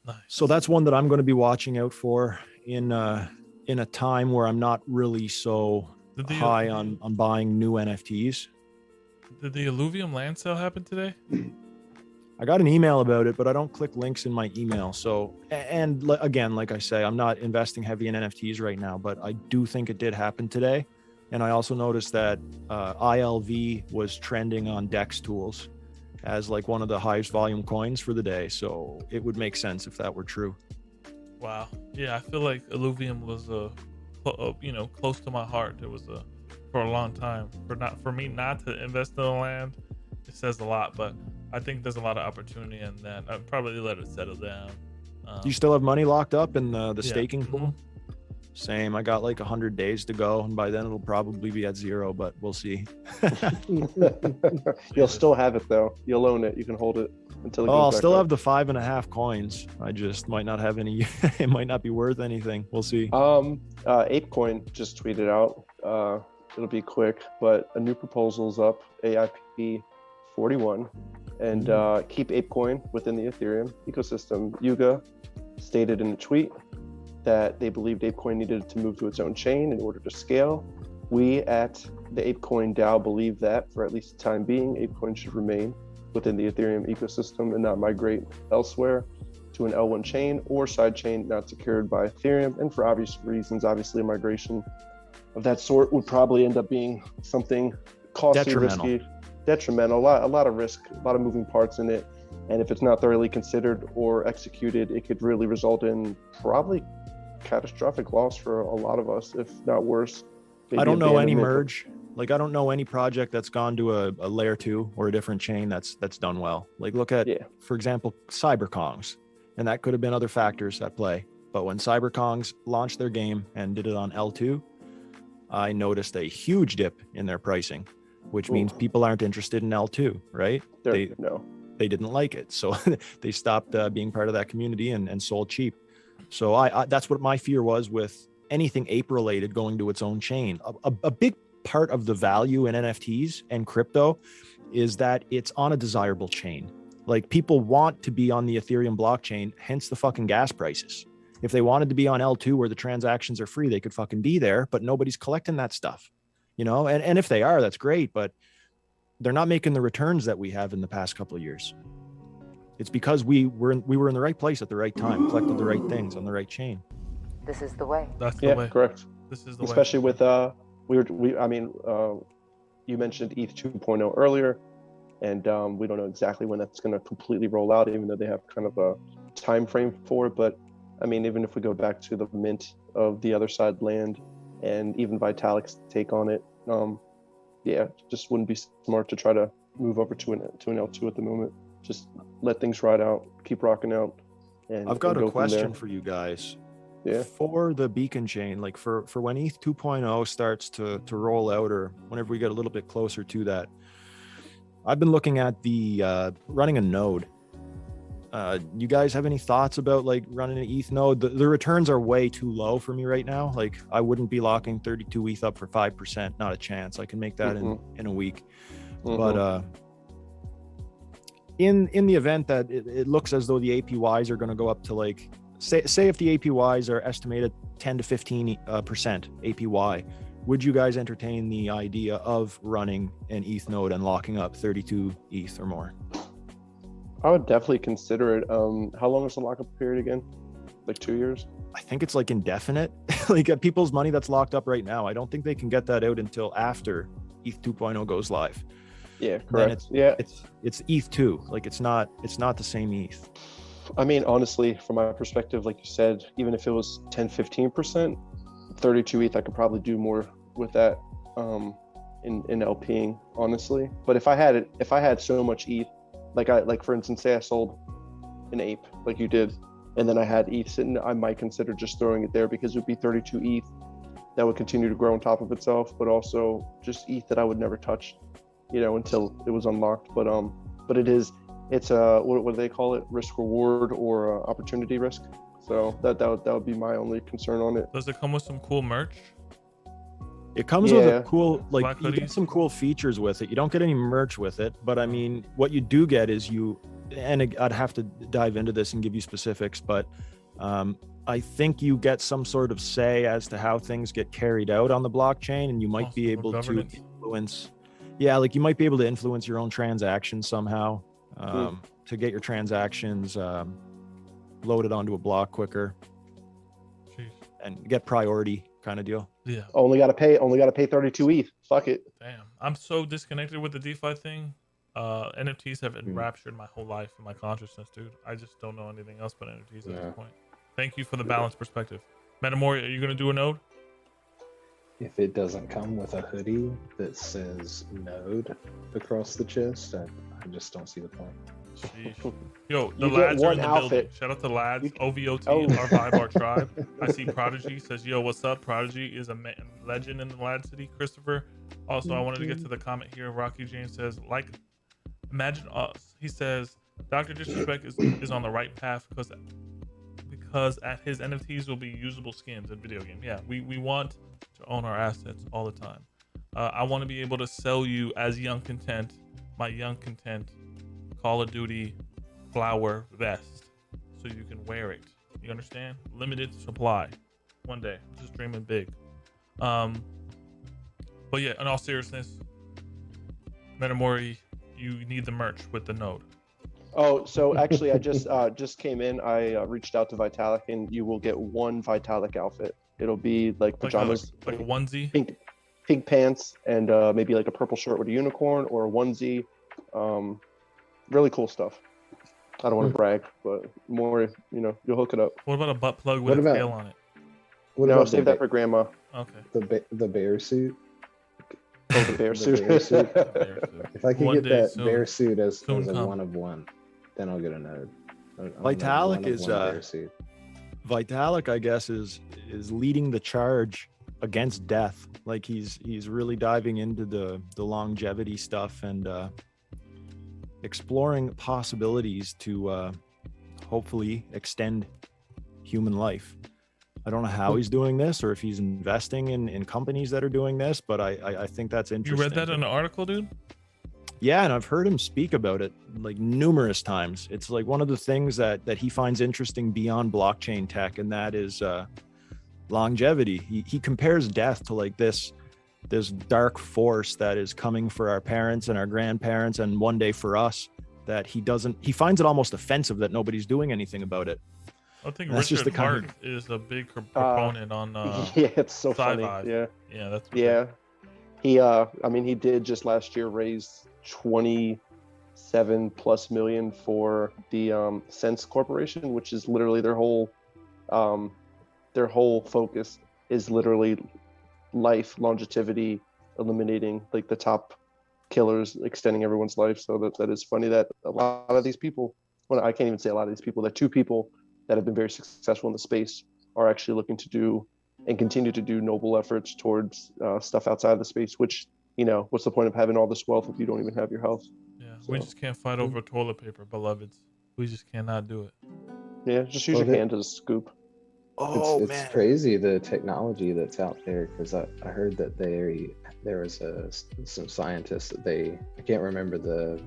Nice. So that's one that I'm going to be watching out for in a time where I'm not really so high on buying new NFTs. Did the Alluvium land sale happen today? I got an email about it, but I don't click links in my email. So, and again, like I say, I'm not investing heavy in NFTs right now, but I do think it did happen today. And I also noticed that ILV was trending on Dex Tools as like one of the highest volume coins for the day. So it would make sense if that were true. Wow. Yeah, I feel like Alluvium was close to my heart. It was for a long time. For me not to invest in the land, it says a lot. But I think there's a lot of opportunity in that. I'd probably let it settle down. Do you still have money locked up in the staking pool? Mm-hmm. Same. I got like 100 days to go, and by then it'll probably be at zero, but we'll see. You'll still have it though. You'll own it. You can hold it until it goes I'll back still up. have the 5.5 coins. I just might not have any. It might not be worth anything. We'll see. ApeCoin just tweeted out. It'll be quick, but a new proposal's up, AIP 41, and keep ApeCoin within the Ethereum ecosystem. Yuga stated in a tweet that they believed ApeCoin needed to move to its own chain in order to scale. We at the ApeCoin DAO believe that for at least the time being, ApeCoin should remain within the Ethereum ecosystem and not migrate elsewhere to an L1 chain or sidechain not secured by Ethereum. And for obvious reasons, obviously a migration of that sort would probably end up being something costly, risky, detrimental, a lot of risk, a lot of moving parts in it. And if it's not thoroughly considered or executed, it could really result in probably catastrophic loss for a lot of us, if not worse. I don't know any merge. Like, I don't know any project that's gone to a layer 2 or a different chain that's done well. Like, look at, for example, CyberKongs, and that could have been other factors at play. But when CyberKongs launched their game and did it on L2, I noticed a huge dip in their pricing, which means people aren't interested in L2, right? They didn't like it. So they stopped being part of that community and sold cheap. So I that's what my fear was with anything ape related going to its own chain. A big part of the value in NFTs and crypto is that it's on a desirable chain. Like, people want to be on the Ethereum blockchain, hence the fucking gas prices. If they wanted to be on L2 where the transactions are free, they could fucking be there, but nobody's collecting that stuff, you know? And if they are, that's great, but they're not making the returns that we have in the past couple of years. It's because we were in the right place at the right time, collected the right things on the right chain. This is the way. That's the way. Correct. This is the Especially way. with you mentioned ETH 2.0 earlier, and we don't know exactly when that's going to completely roll out, even though they have kind of a time frame for it. But I mean, even if we go back to the mint of the other side land and even Vitalik's take on it, just wouldn't be smart to try to move over to an L2 at the moment. Just let things ride out, keep rocking out. And I've got a question for you guys. Yeah. For the beacon chain, like for when ETH 2.0 starts to roll out, or whenever we get a little bit closer to that, I've been looking at the running a node. You guys have any thoughts about like running an ETH node? The returns are way too low for me right now. Like, I wouldn't be locking 32 ETH up for 5%. Not a chance. I can make that in a week. But in the event that it looks as though the APYs are going to go up to, like, say if the APYs are estimated 10 to 15% APY, would you guys entertain the idea of running an ETH node and locking up 32 ETH or more? I would definitely consider it. How long is the lockup period again? Like 2 years? I think it's like indefinite. Like, people's money that's locked up right now, I don't think they can get that out until after ETH 2.0 goes live. Yeah, correct. It's ETH 2. Like, it's not the same ETH. I mean, honestly, from my perspective, like you said, even if it was 10, 15%, 32 ETH, I could probably do more with that in LPing, honestly. But if I had so much ETH, like for instance, say I sold an ape like you did, and then I had ETH sitting, I might consider just throwing it there because it would be 32 ETH that would continue to grow on top of itself, but also just ETH that I would never touch, until it was unlocked. But it's a what do they call it? Risk reward or opportunity risk. So that would be my only concern on it. Does it come with some cool merch? It comes with a cool, Black you get hoodies? some cool features with it. You don't get any merch with it, but I mean, what you do get is and I'd have to dive into this and give you specifics, but I think you get some sort of say as to how things get carried out on the blockchain, and you might be able to influence. Yeah, like you might be able to influence your own transactions somehow to get your transactions loaded onto a block quicker. Jeez. And get priority kind of deal. Yeah. Only gotta pay 32 ETH. Fuck it. Damn. I'm so disconnected with the DeFi thing. NFTs have enraptured my whole life and my consciousness, dude. I just don't know anything else but NFTs at this point. Thank you for the balanced perspective. Metamori, are you gonna do a node? If it doesn't come with a hoodie that says node across the chest, I just don't see the point. Sheesh. Yo, the You get lads are one in the outfit. building. Shout out to lads. OVOT, Oh. our vibe, our tribe. I see Prodigy says, yo, what's up? Prodigy is a legend in the Lad City. Christopher. Also, I wanted to get to the comment here. Rocky James says, imagine us. He says, Dr. Disrespect is on the right path because at his NFTs will be usable skins in video game. Yeah, we want to own our assets all the time. I want to be able to sell you as Young Content, my Young Content Call of Duty flower vest so you can wear it. You understand? Limited supply. One day. Just dreaming big. But yeah, in all seriousness, Metamori, you need the merch with the node. Oh, so actually I just came in. I reached out to Vitalik, and you will get one Vitalik outfit. It'll be like pajamas, like a onesie. pink pants, and maybe like a purple shirt with a unicorn, or a onesie. Really cool stuff. I don't want to brag, but more, you'll hook it up. What about a butt plug with a tail on it? No, save that for grandma. Okay. The bear suit. Oh, the bear suit. Bear suit. If I One could get day that soon. bear suit as a come. one of one, then I'll get a node. Vitalik is bear suit. Vitalik, I guess, is leading the charge against death. Like he's really diving into the longevity stuff and exploring possibilities to hopefully extend human life. I don't know how he's doing this or if he's investing in companies that are doing this, but I think that's interesting. You read that in an article, dude? Yeah, and I've heard him speak about it like numerous times. It's like one of the things that he finds interesting beyond blockchain tech, and that is longevity. He compares death to like this dark force that is coming for our parents and our grandparents and one day for us, that he finds it almost offensive that nobody's doing anything about it. I think That's just Richard the kind Hart is a big proponent on yeah, it's so funny. Sci-Fi. Yeah, that's yeah. He did just last year raise 27+ million for the Sense Corporation, which is literally their whole focus is literally life, longevity, eliminating like the top killers, extending everyone's life. So that is funny that a lot of these people, well, I can't even say a lot of these people, that two people that have been very successful in the space are actually looking to do and continue to do noble efforts towards stuff outside of the space, which, what's the point of having all this wealth if you don't even have your health? Yeah, we just can't fight over toilet paper, beloveds. We just cannot do it. Yeah, just use your hand as a scoop. It's crazy the technology that's out there, because I heard that there was some scientists that I can't remember the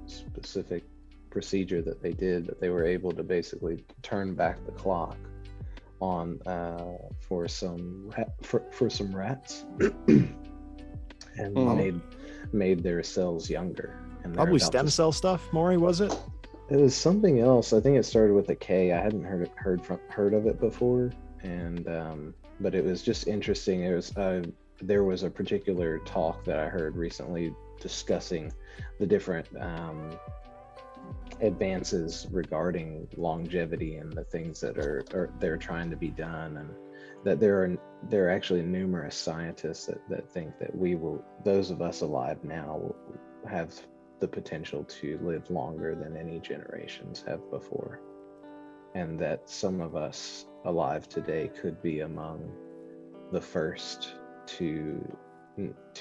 specific procedure that they did, but they were able to basically turn back the clock on for some rats and made their cells younger. And probably stem cell stuff, Maury, was it? It was something else. I think it started with a K. I hadn't heard of it before, and but it was just interesting. It was there was a particular talk that I heard recently discussing the different advances regarding longevity and the things that are they're trying to be done, that there are actually numerous scientists that think that those of us alive now will have the potential to live longer than any generations have before, and that some of us alive today could be among the first to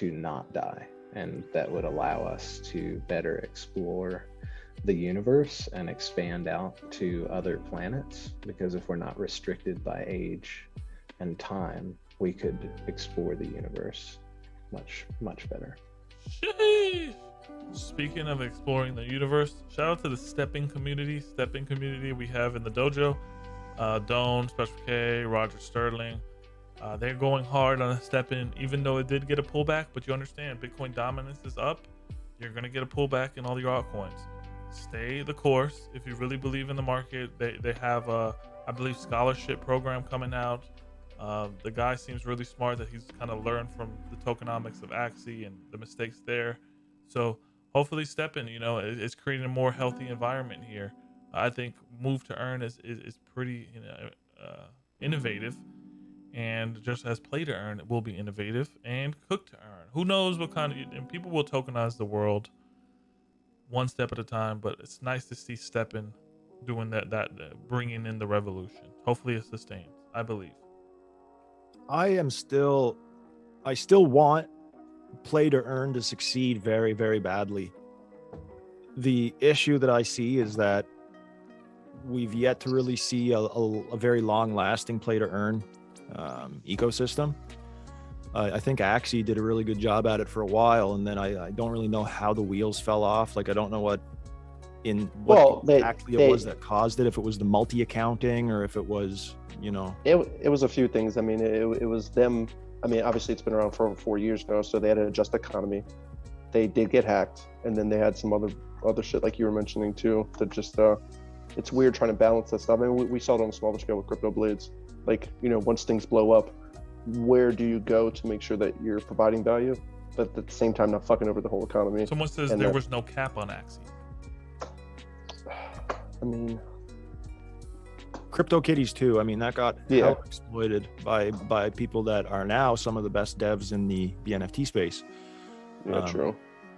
not die, and that would allow us to better explore the universe and expand out to other planets, because if we're not restricted by age and time, we could explore the universe much better. Sheesh. Speaking of exploring the universe, shout out to the stepping community we have in the dojo. Doan, Special K, Roger Sterling, they're going hard on a step-in, even though it did get a pullback. But you understand, Bitcoin dominance is up. You're gonna get a pullback in all your altcoins. Stay the course. If you really believe in the market, they have a, I believe, scholarship program coming out. The guy seems really smart, that he's kind of learned from the tokenomics of Axie and the mistakes there. So hopefully step-in, it's creating a more healthy environment here. I think move to earn is pretty innovative, and just as play to earn, it will be innovative, and cook to earn. Who knows what kind of, and people will tokenize the world one step at a time, but it's nice to see step-in doing that bringing in the revolution. Hopefully it sustains, I believe. I still want play to earn to succeed very, very badly. The issue that I see is that we've yet to really see a very long lasting play to earn ecosystem. I think Axie did a really good job at it for a while, and then I don't really know how the wheels fell off. Like, I don't know what exactly it was that caused it, if it was the multi-accounting or if it was, It was a few things. I mean, it was them. I mean, obviously it's been around for over 4 years now, so they had a just economy. They did get hacked, and then they had some other shit like you were mentioning too, that just it's weird trying to balance that stuff. I mean, we saw it on a smaller scale with crypto blades. Like, once things blow up, where do you go to make sure that you're providing value, but at the same time not fucking over the whole economy? Someone says there was no cap on Axie. I mean, CryptoKitties too. I mean, that got hell exploited by people that are now some of the best devs in the NFT space. Yeah, true.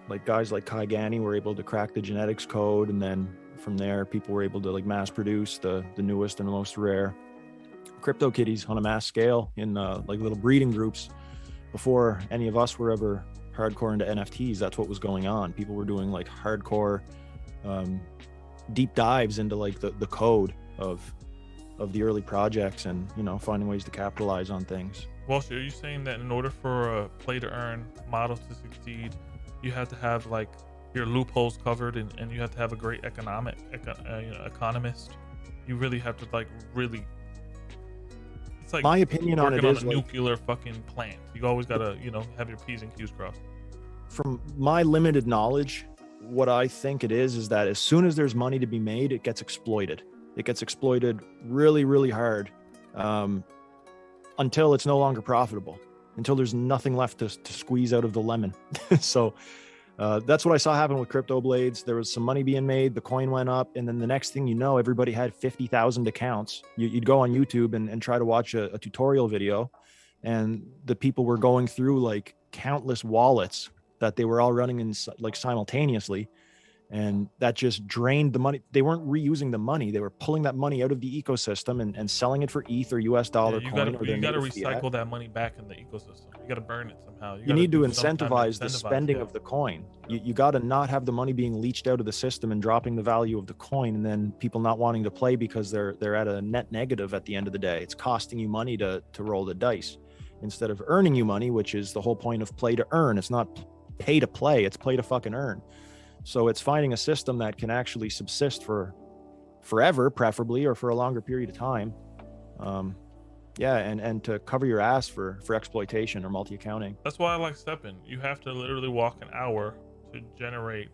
Like guys like Kai Gani were able to crack the genetics code, and then from there, people were able to like mass produce the newest and most rare CryptoKitties on a mass scale in like little breeding groups. Before any of us were ever hardcore into NFTs, that's what was going on. People were doing like hardcore deep dives into like the code of the early projects, and finding ways to capitalize on things. Walsh, are you saying that in order for a play to earn model to succeed, you have to have like your loopholes covered, and you have to have a great economist? You really have to really. It's like my opinion on it is a nuclear fucking plant. You always gotta have your P's and Q's crossed. From my limited knowledge, what I think it is that as soon as there's money to be made, it gets exploited. It gets exploited really, really hard until it's no longer profitable, until there's nothing left to squeeze out of the lemon. So that's what I saw happen with crypto blades. There was some money being made, the coin went up, and then the next thing you know, everybody had 50,000 accounts. You'd go on YouTube and try to watch a tutorial video, and the people were going through like countless wallets that they were all running in like simultaneously. And that just drained the money. They weren't reusing the money. They were pulling that money out of the ecosystem and selling it for ETH or US dollar coin. You got to recycle that money back in the ecosystem. You got to burn it somehow. You need to incentivize the spending of the coin. You got to not have the money being leached out of the system and dropping the value of the coin, and then people not wanting to play because they're at a net negative at the end of the day. It's costing you money to roll the dice instead of earning you money, which is the whole point of play to earn. It's not pay to play, it's play to fucking earn. So it's finding a system that can actually subsist for forever, preferably, or for a longer period of time. And to cover your ass for exploitation or multi-accounting. That's why I like step-in. You have to literally walk an hour to generate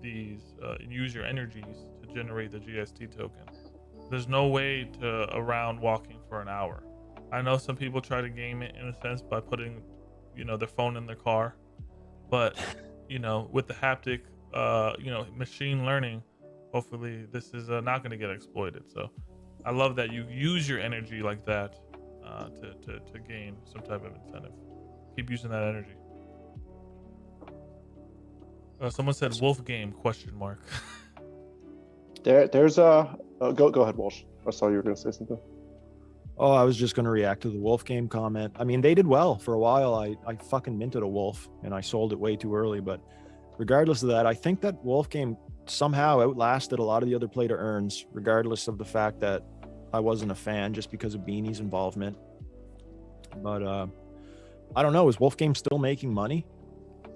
these, use your energies to generate the GST token. There's no way around walking for an hour. I know some people try to game it in a sense by putting, their phone in their car, but with the haptic, machine learning, hopefully this is not going to get exploited. So I love that you use your energy like that to gain some type of incentive. Keep using that energy. Someone said wolf game ? There's a go ahead, Walsh. I saw you were gonna say something. Oh, I was just going to react to the wolf game comment. I mean, they did well for a while. I fucking minted a wolf and I sold it way too early. But regardless of that, I think that wolf game somehow outlasted a lot of the other play to earns, regardless of the fact that I wasn't a fan just because of Beanie's involvement. But I don't know. Is wolf game still making money?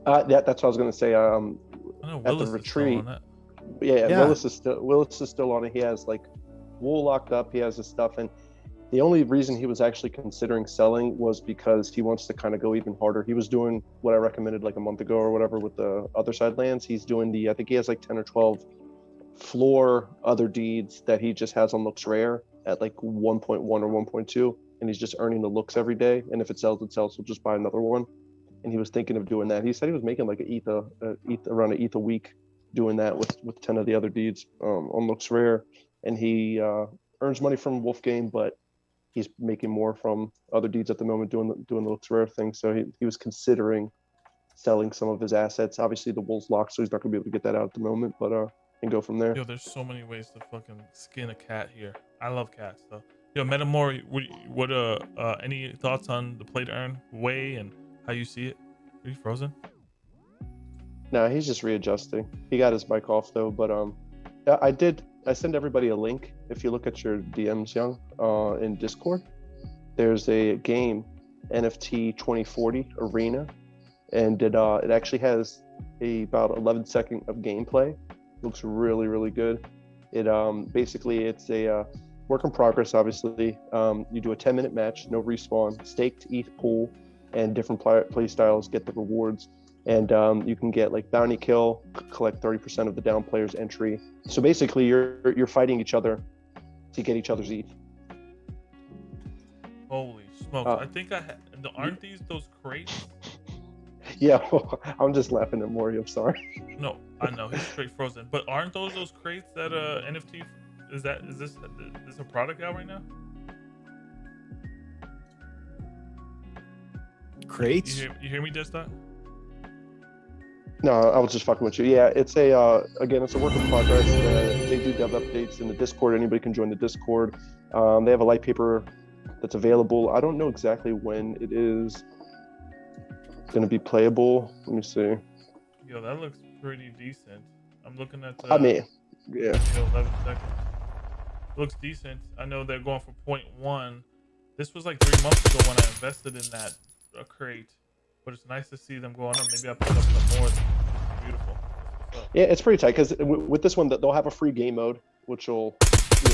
That's what I was gonna say. I know At Willis the is still retreat. on it. Yeah, Yeah. Willis is still on it. He has like Wool locked up. He has his stuff, and the only reason he was actually considering selling was because he wants to kind of go even harder. He was doing what I recommended like a month ago or whatever with the other side lands. He's doing I think he has like 10 or 12 floor other deeds that he just has on looks rare at like 1.1 or 1.2, and he's just earning the looks every day. And if it sells, he'll just buy another one. And he was thinking of doing that. He said he was making like around an ETH a week doing that with 10 of the other deeds on looks rare. And he earns money from Wolf Game, but he's making more from other deeds at the moment doing the looks rare thing. So he was considering selling some of his assets. Obviously the Wool's locked, so he's not gonna be able to get that out at the moment, but and go from there. Yo, there's so many ways to fucking skin a cat here. I love cats though. Yo, Metamore, what any thoughts on the play to earn way and how you see it? Are you frozen? No, he's just readjusting. He got his mic off though, but I send everybody a link. If you look at your DMs, Young, in Discord, there's a game, NFT 2040 Arena, and it actually has about 11 seconds of gameplay. Looks really, really good. It basically it's a work in progress. Obviously, you do a 10-minute match, no respawn, staked ETH pool, and different play styles get the rewards. And you can get like bounty kill, collect 30% of the down player's entry. So basically, you're fighting each other to get each other's ETH. Holy smokes! I think aren't these those crates? Yeah, I'm just laughing at Maury. I'm sorry. No, I know he's straight frozen. But aren't those crates that NFT? Is this a product out right now? Crates? You hear me, Desktop? No, I was just fucking with you. Yeah, it's again, it's a work in progress. They do dev updates in the Discord. Anybody can join the Discord. They have a light paper that's available. I don't know exactly when it is going to be playable. Let me see. Yo, that looks pretty decent. I'm looking at. I mean, yeah. 11 seconds. Looks decent. I know they're going for 0.1. This was like 3 months ago when I invested in that crate. But it's nice to see them going up. Maybe I'll pick up some more. Beautiful. Yeah, it's pretty tight because with this one, they'll have a free game mode, which will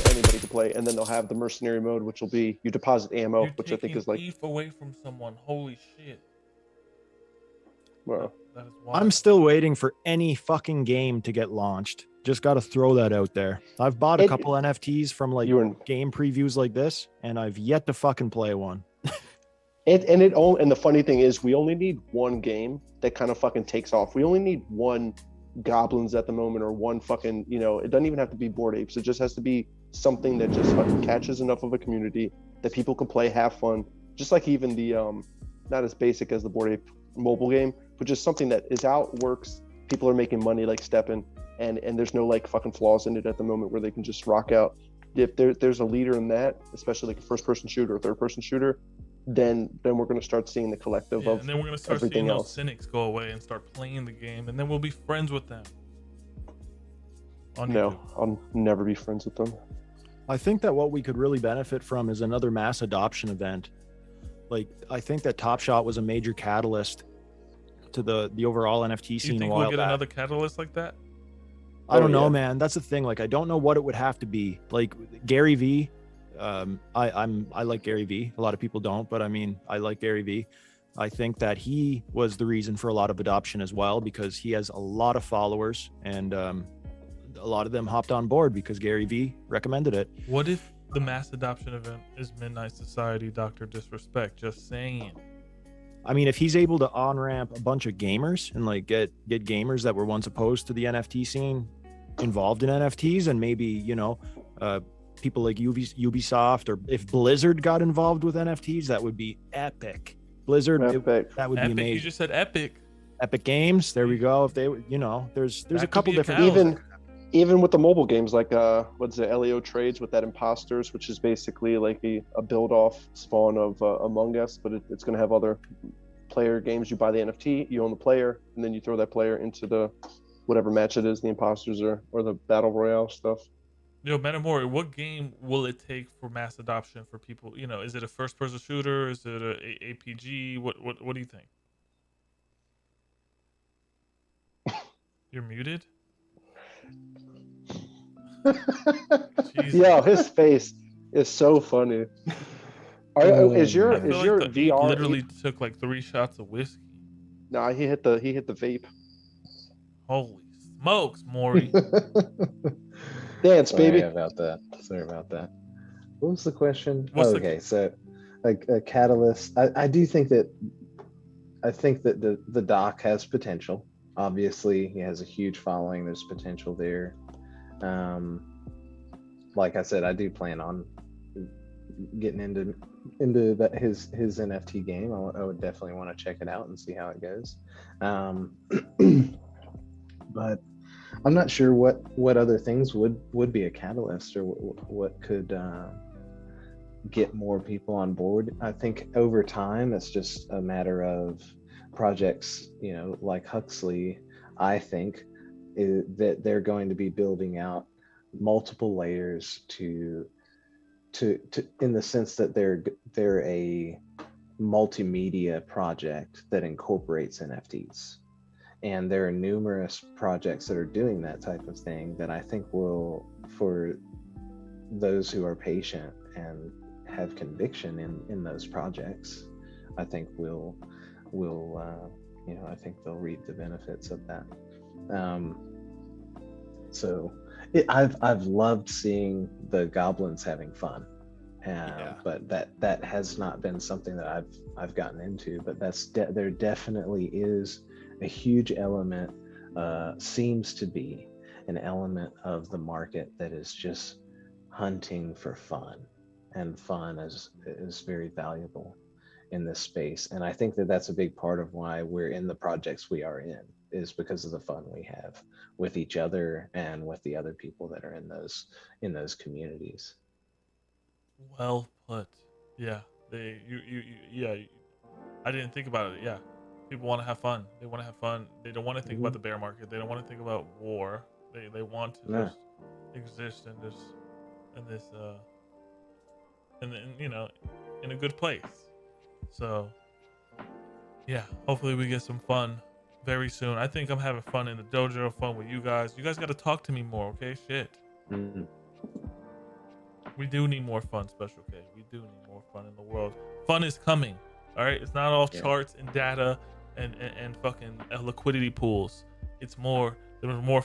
anybody can play, and then they'll have the mercenary mode, which will be you deposit ammo, which I think is like ETH away from someone. Holy shit! Wow. That is wild. I'm still waiting for any fucking game to get launched. Just got to throw that out there. I've bought a couple NFTs from like game previews like this, and I've yet to fucking play one. And the funny thing is, we only need one game that kind of fucking takes off. We only need one Goblins at the moment, or one fucking, it doesn't even have to be Bored Apes. It just has to be something that just fucking catches enough of a community that people can play, have fun. Just like even the, not as basic as the Bored Ape mobile game, but just something that is out, works, people are making money like Steppin', and there's no like fucking flaws in it at the moment where they can just rock out. If there's a leader in that, especially like a first-person shooter or third-person shooter, then we're going to start seeing the collective of and then we're going to start everything seeing else. those cynics go away and start playing the game, and then we'll be friends with them. No, I'll never be friends with them. I think that what we could really benefit from is another mass adoption event. Like, I think that Top Shot was a major catalyst to the overall NFT scene. You think a while we'll get back. another catalyst like that? I don't know, man. That's the thing. Like, I don't know what it would have to be. Like Gary V. I like Gary V. A lot of people don't, but I mean, I like Gary V. I think that he was the reason for a lot of adoption as well, because he has a lot of followers, and a lot of them hopped on board because Gary V recommended it. What if the mass adoption event is Midnight Society Dr. Disrespect? Just saying. I mean, if he's able to on-ramp a bunch of gamers and like get gamers that were once opposed to the NFT scene involved in NFTs, and maybe, people like Ubisoft, or if Blizzard got involved with NFTs, that would be epic. Blizzard, that would be amazing. You just said epic. Epic Games, there we go. If they, there's a couple different even with the mobile games, like what's it, LEO Trades with that Imposters, which is basically like a build off spawn of Among Us, but it's going to have other player games. You buy the NFT, you own the player, and then you throw that player into the whatever match it is, the Imposters or the Battle Royale stuff. Metamore, what game will it take for mass adoption for people? Is it a first person shooter? Is it a APG? What do you think? You're muted? Yo, his face is so funny. Is your VR literally took like 3 shots of whiskey? Nah, he hit the vape. Holy smokes, Maury. Dance, baby. Sorry about that. What was the question? So a catalyst. I think that the doc has potential. Obviously, he has a huge following. There's potential there. Like I said, I do plan on getting into his NFT game. I would definitely want to check it out and see how it goes. But I'm not sure what other things would be a catalyst, or what could get more people on board. I think over time, it's just a matter of projects, like Huxley. I think that they're going to be building out multiple layers to in the sense that they're a multimedia project that incorporates NFTs. And there are numerous projects that are doing that type of thing that I think will, for those who are patient and have conviction in those projects, I think will I think they'll reap the benefits of that. I've loved seeing the Goblins having fun, but that has not been something that I've gotten into. But there definitely is a huge element, seems to be an element of the market that is just hunting for fun, and fun is very valuable in this space. And I think that that's a big part of why we're in the projects we are in, is because of the fun we have with each other and with the other people that are in those communities. Well put. Yeah. I didn't think about it. Yeah. People want to have fun. They want to have fun. They don't want to think about the bear market. They don't want to think about war. They want to just exist in a good place. So yeah, hopefully we get some fun very soon. I think I'm having fun in the dojo, fun with you guys. You guys got to talk to me more, okay? Shit. Mm-hmm. We do need more fun, Special K. We do need more fun in the world. Fun is coming, all right? It's not all charts and data and fucking liquidity pools. There's more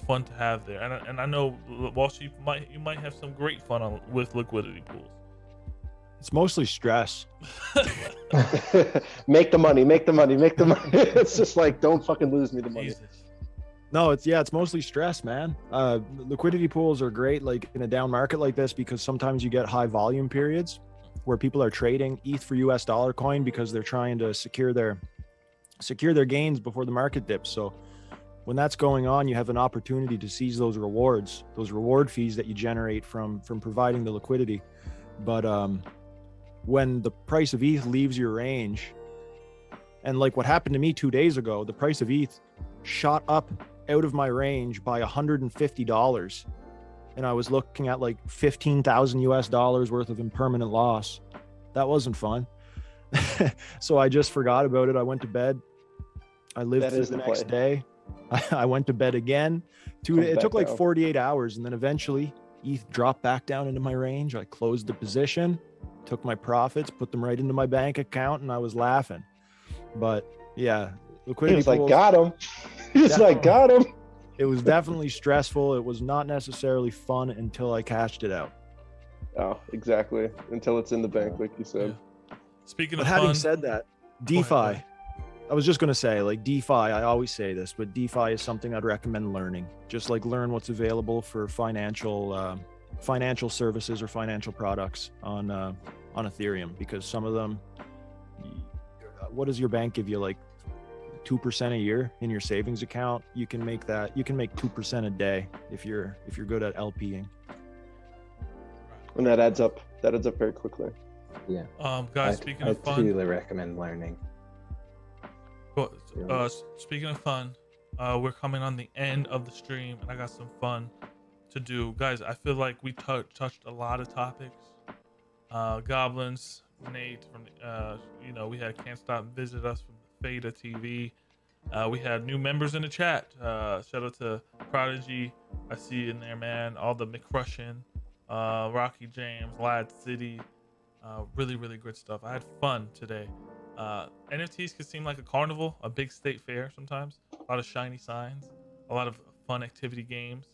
fun to have there. And I know Wall Street you might have some great fun with liquidity pools. It's mostly stress. Make the money. It's just like, don't fucking lose me the money. Jesus. No, it's mostly stress, man. Liquidity pools are great, like in a down market like this, because sometimes you get high volume periods where people are trading ETH for US dollar coin because they're trying to secure their gains before the market dips. So when that's going on, you have an opportunity to seize those reward fees that you generate from providing the liquidity. But when the price of ETH leaves your range, and like what happened to me 2 days ago, the price of ETH shot up out of my range by $150, and I was looking at like 15,000 US dollars worth of impermanent loss. That wasn't fun. So I just forgot about it. I went to bed. I lived through the next day. I went to bed again. It took like 48 hours, and then eventually ETH dropped back down into my range. I closed the position, took my profits, put them right into my bank account, and I was laughing. But yeah, liquidity pools, like, got him. He's like, got him. It was definitely stressful. It was not necessarily fun until I cashed it out. Oh, exactly. Until it's in the bank, like you said. Yeah. Speaking but of having fun, said that, DeFi, I was just going to say, like, DeFi, I always say this, but DeFi is something I'd recommend learning. Just like learn what's available for financial financial services or financial products on Ethereum, because some of them, what does your bank give you, like 2% a year in your savings account? You can make 2% a day if you're good at LPing. And that adds up very quickly. Yeah. Guys, speaking I of fun, truly recommend learning. speaking of fun, we're coming on the end of the stream, and I got some fun to do. Guys, I feel like we touched a lot of topics. Goblins, Nate from we had Can't Stop Visit Us from Theta TV. We had new members in the chat. Shout out to Prodigy, I see in there, man. All the McRussian, Rocky James, Lad City. Really, really good stuff. I had fun today. NFTs could seem like a carnival, a big state fair sometimes. A lot of shiny signs, a lot of fun activity games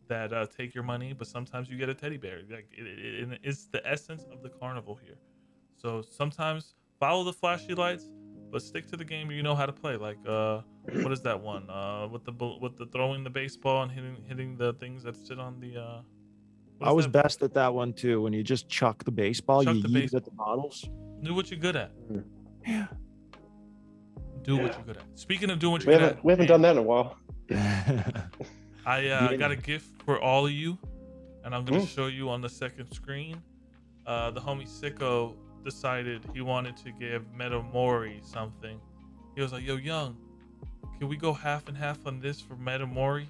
that take your money, but sometimes you get a teddy bear. Like it's the essence of the carnival here. So sometimes follow the flashy lights, but stick to the game you know how to play. Like what is that one? With the throwing the baseball and hitting the things that sit on the. I was best at that one too. When you just chuck the baseball, you yeet it at the bottles. Do what you're good at. Yeah. Do what you're good at. Speaking of doing what you're good at, we haven't done that in a while. I got a gift for all of you, and I'm gonna show you on the second screen. The homie Sicko decided he wanted to give Metamori something. He was like, "Yo, Young, can we go half and half on this for Metamori?"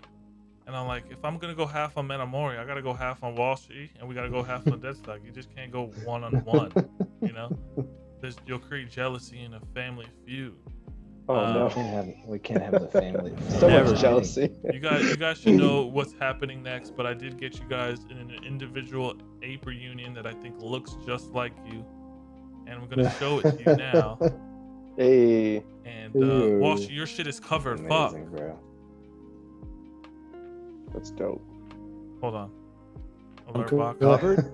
And I'm like, if I'm gonna go half on Metamori, I gotta go half on Wall Street, and we gotta go half on Deadstock. You just can't go one on one, you know. You'll create jealousy in a family feud. Oh no, we can't have the family. So much jealousy. You guys should know what's happening next, but I did get you guys in an individual ape reunion that I think looks just like you, and I'm gonna show it to you now. Hey. And Walsh, your shit is covered. Amazing, Fuck. bro. That's dope. Hold on. Covered?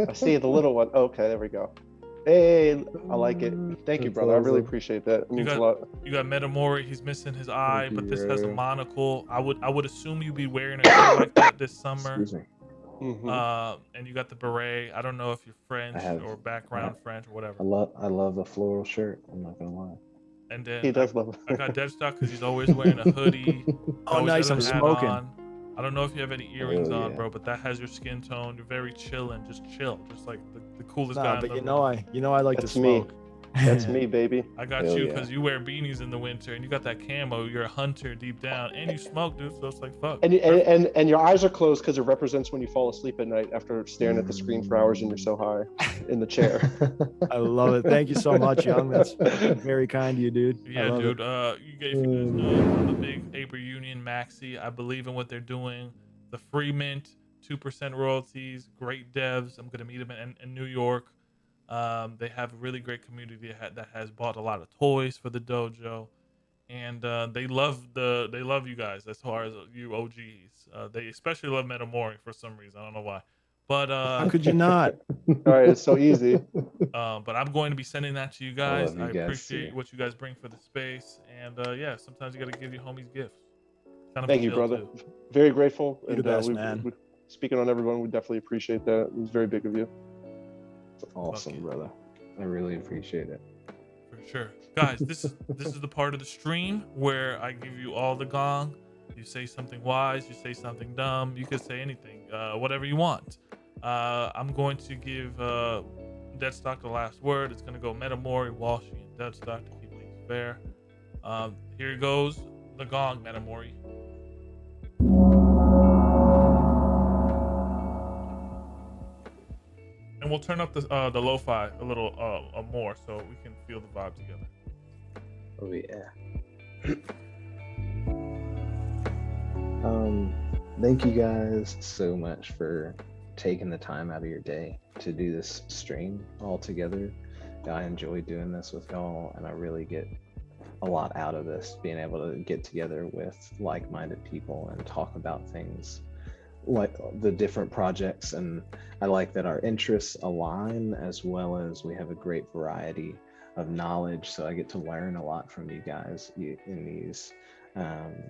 I see the little one. Okay, there we go. Hey, I like it. Thank you, brother. I really appreciate that. It means a lot. You got Metamori. He's missing his eye, Thank but you, this has a bro. monocle. I would assume you'd be wearing a shirt like that this summer. Excuse me. And you got the beret. I don't know if you're French or background French or whatever. I love a floral shirt. I'm not gonna lie. And then He does love it. I got Deadstock because he's always wearing a hoodie. Oh, always nice. has I'm a hat smoking. on. I don't know if you have any earrings on, yeah. bro, but that has your skin tone. You're very chillin', just chill, just like the coolest guy. Nah, in but the you room. know I like That's to me. smoke. That's me, baby. I got Hell you yeah. because you wear beanies in the winter and you got that camo. You're a hunter deep down, and you smoke, dude. So it's like fuck. And your eyes are closed because it represents when you fall asleep at night after staring at the screen for hours and you're so high in the chair. I love it. Thank you so much, Young. That's very kind of you, dude. I Yeah, love dude. it. If you guys know the big Ape Reunion Maxi, I believe in what they're doing. The free mint, 2% royalties, great devs. I'm gonna meet them in New York. They have a really great community that has bought a lot of toys for the dojo, and they love you guys as far as you OGs. They especially love Metamori for some reason. I don't know why, but How could you not? All right, it's so easy. but I'm going to be sending that to you I guys. love you I guys, appreciate too. what you guys bring for the space, and yeah, sometimes you got to give your homies gifts. Kind of Thank a you, deal, brother. too. Very grateful. You're the best, man. Speaking on everyone, we definitely appreciate that. It was very big of you. Awesome, yeah. brother. I really appreciate it. For sure. Guys, this is the part of the stream where I give you all the gong. You say something wise, you say something dumb, you could say anything, whatever you want. I'm going to give Deadstock the last word. It's going to go Metamori, Walshy, and Deadstock to keep things fair. Here goes the gong, Metamori. And we'll turn up the lo-fi a little more so we can feel the vibe together. Oh yeah. Thank you guys so much for taking the time out of your day to do this stream all together. I enjoy doing this with y'all, and I really get a lot out of this, being able to get together with like-minded people and talk about things like the different projects. And I like that our interests align, as well as we have a great variety of knowledge. So I get to learn a lot from you guys in these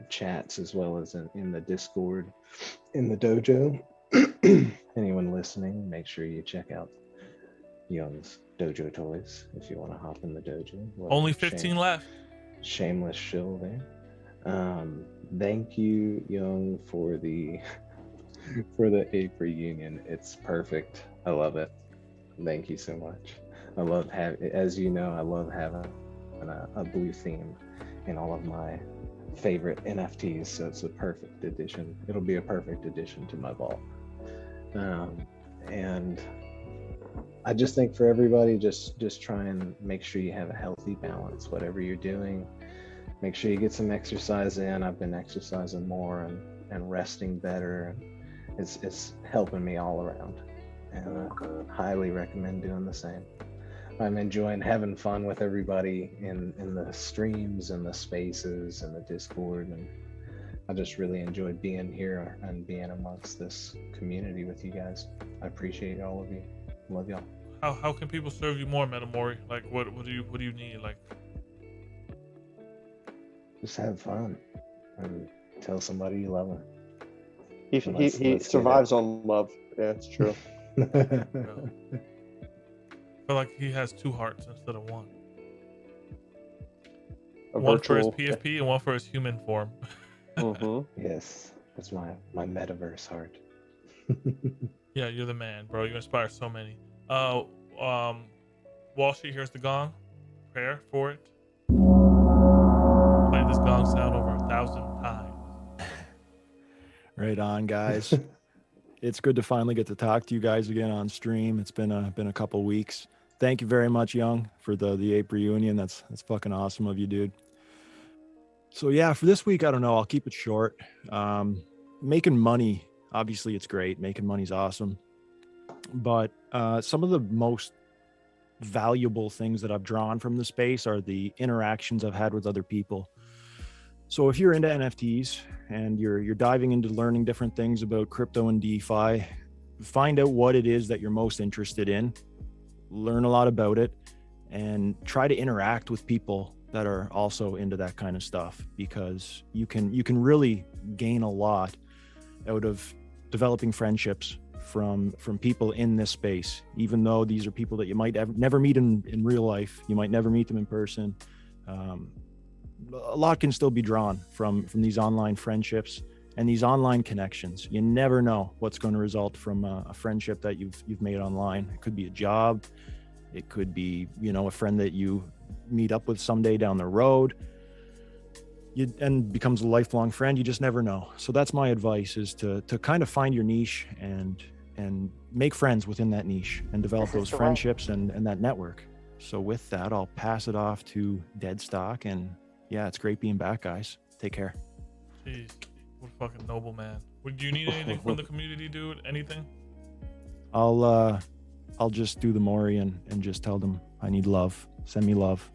chats, as well as in the Discord, in the dojo. anyone listening, make sure you check out Young's Dojo Toys if you want to hop in the dojo. Only 15 left. Shameless shill there. Thank you, Young, for the ape reunion. It's perfect. I love it. Thank you so much. I love as you know, I love having a blue theme in all of my favorite NFTs. So it's a perfect addition. It'll be a perfect addition to my vault. And I just think for everybody, just try and make sure you have a healthy balance, whatever you're doing. Make sure you get some exercise in. I've been exercising more and resting better. It's helping me all around. And I highly recommend doing the same. I'm enjoying having fun with everybody in the streams and the spaces and the Discord. And I just really enjoyed being here and being amongst this community with you guys. I appreciate all of you. Love y'all. How can people serve you more, Metamori? Like what do you need? Like just have fun and tell somebody you love them. He survives on love. Yeah, it's true. I feel like he has two hearts instead of one. One for his PFP and one for his human form. Yes, that's my metaverse heart. Yeah, you're the man, bro. You inspire so many. Walshy, here's the gong. Prepare for it. Play this gong sound over 1,000 times. Right on, guys. It's good to finally get to talk to you guys again on stream. It's been a couple weeks. Thank you very much, Young, for the ape reunion. That's fucking awesome of you, dude. So yeah, for this week, I don't know. I'll keep it short. Making money, obviously, it's great. Making money's awesome. But some of the most valuable things that I've drawn from the space are the interactions I've had with other people. So if you're into NFTs and you're diving into learning different things about crypto and DeFi, find out what it is that you're most interested in, learn a lot about it, and try to interact with people that are also into that kind of stuff, because you can really gain a lot out of developing friendships from people in this space. Even though these are people that you might never meet in real life, you might never meet them in person. A lot can still be drawn from these online friendships and these online connections. You never know what's going to result from a friendship that you've made online. It could be a job. It could be, a friend that you meet up with someday down the road and becomes a lifelong friend. You just never know. So that's my advice, is to kind of find your niche and make friends within that niche and develop those friendships and that network. So with that, I'll pass it off to Deadstock, and yeah, it's great being back, guys. Take care. Jeez, what a fucking noble man. Would you need anything from the community, dude? Anything? I'll just do the Maury and just tell them I need love. Send me love.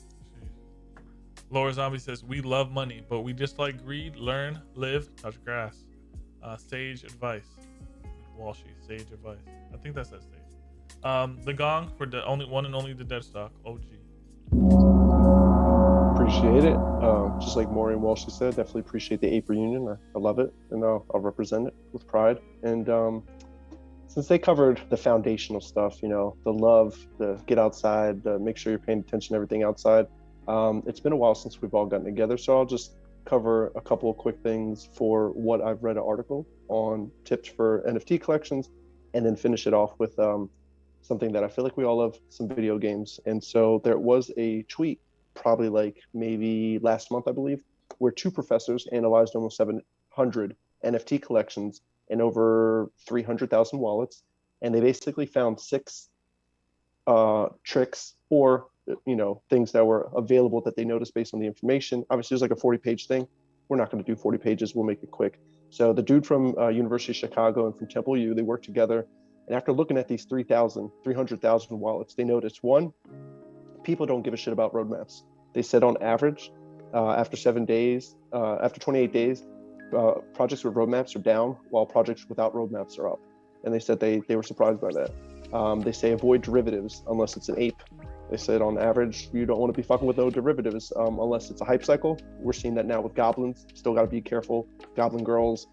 Laura Zombie says, we love money, but we just like greed, learn, live, touch grass. Sage advice. Walshy, sage advice. I think that's that stage. The gong for the only one and only the Deadstock, OG. Appreciate it. Just like Maury and Walshy said, definitely appreciate the ape reunion. I love it, and I'll represent it with pride. And since they covered the foundational stuff, the love, the get outside, the make sure you're paying attention to everything outside. It's been a while since we've all gotten together, so I'll just cover a couple of quick things for what I've read an article on tips for NFT collections, and then finish it off with something that I feel like we all love, some video games. And so there was a tweet probably like maybe last month, I believe, where two professors analyzed almost 700 NFT collections and over 300,000 wallets. And they basically found 6 tricks or, things that were available that they noticed based on the information. Obviously, there's like a 40-page thing. We're not going to do 40 pages. We'll make it quick. So the dude from University of Chicago and from Temple U, they worked together. And after looking at these 300,000 wallets, they noticed, one, people don't give a shit about roadmaps. They said on average, after 28 days, projects with roadmaps are down while projects without roadmaps are up. And they said they were surprised by that. They say avoid derivatives unless it's an ape. They said on average, you don't want to be fucking with those derivatives unless it's a hype cycle. We're seeing that now with Goblins. Still got to be careful. Goblin Girls,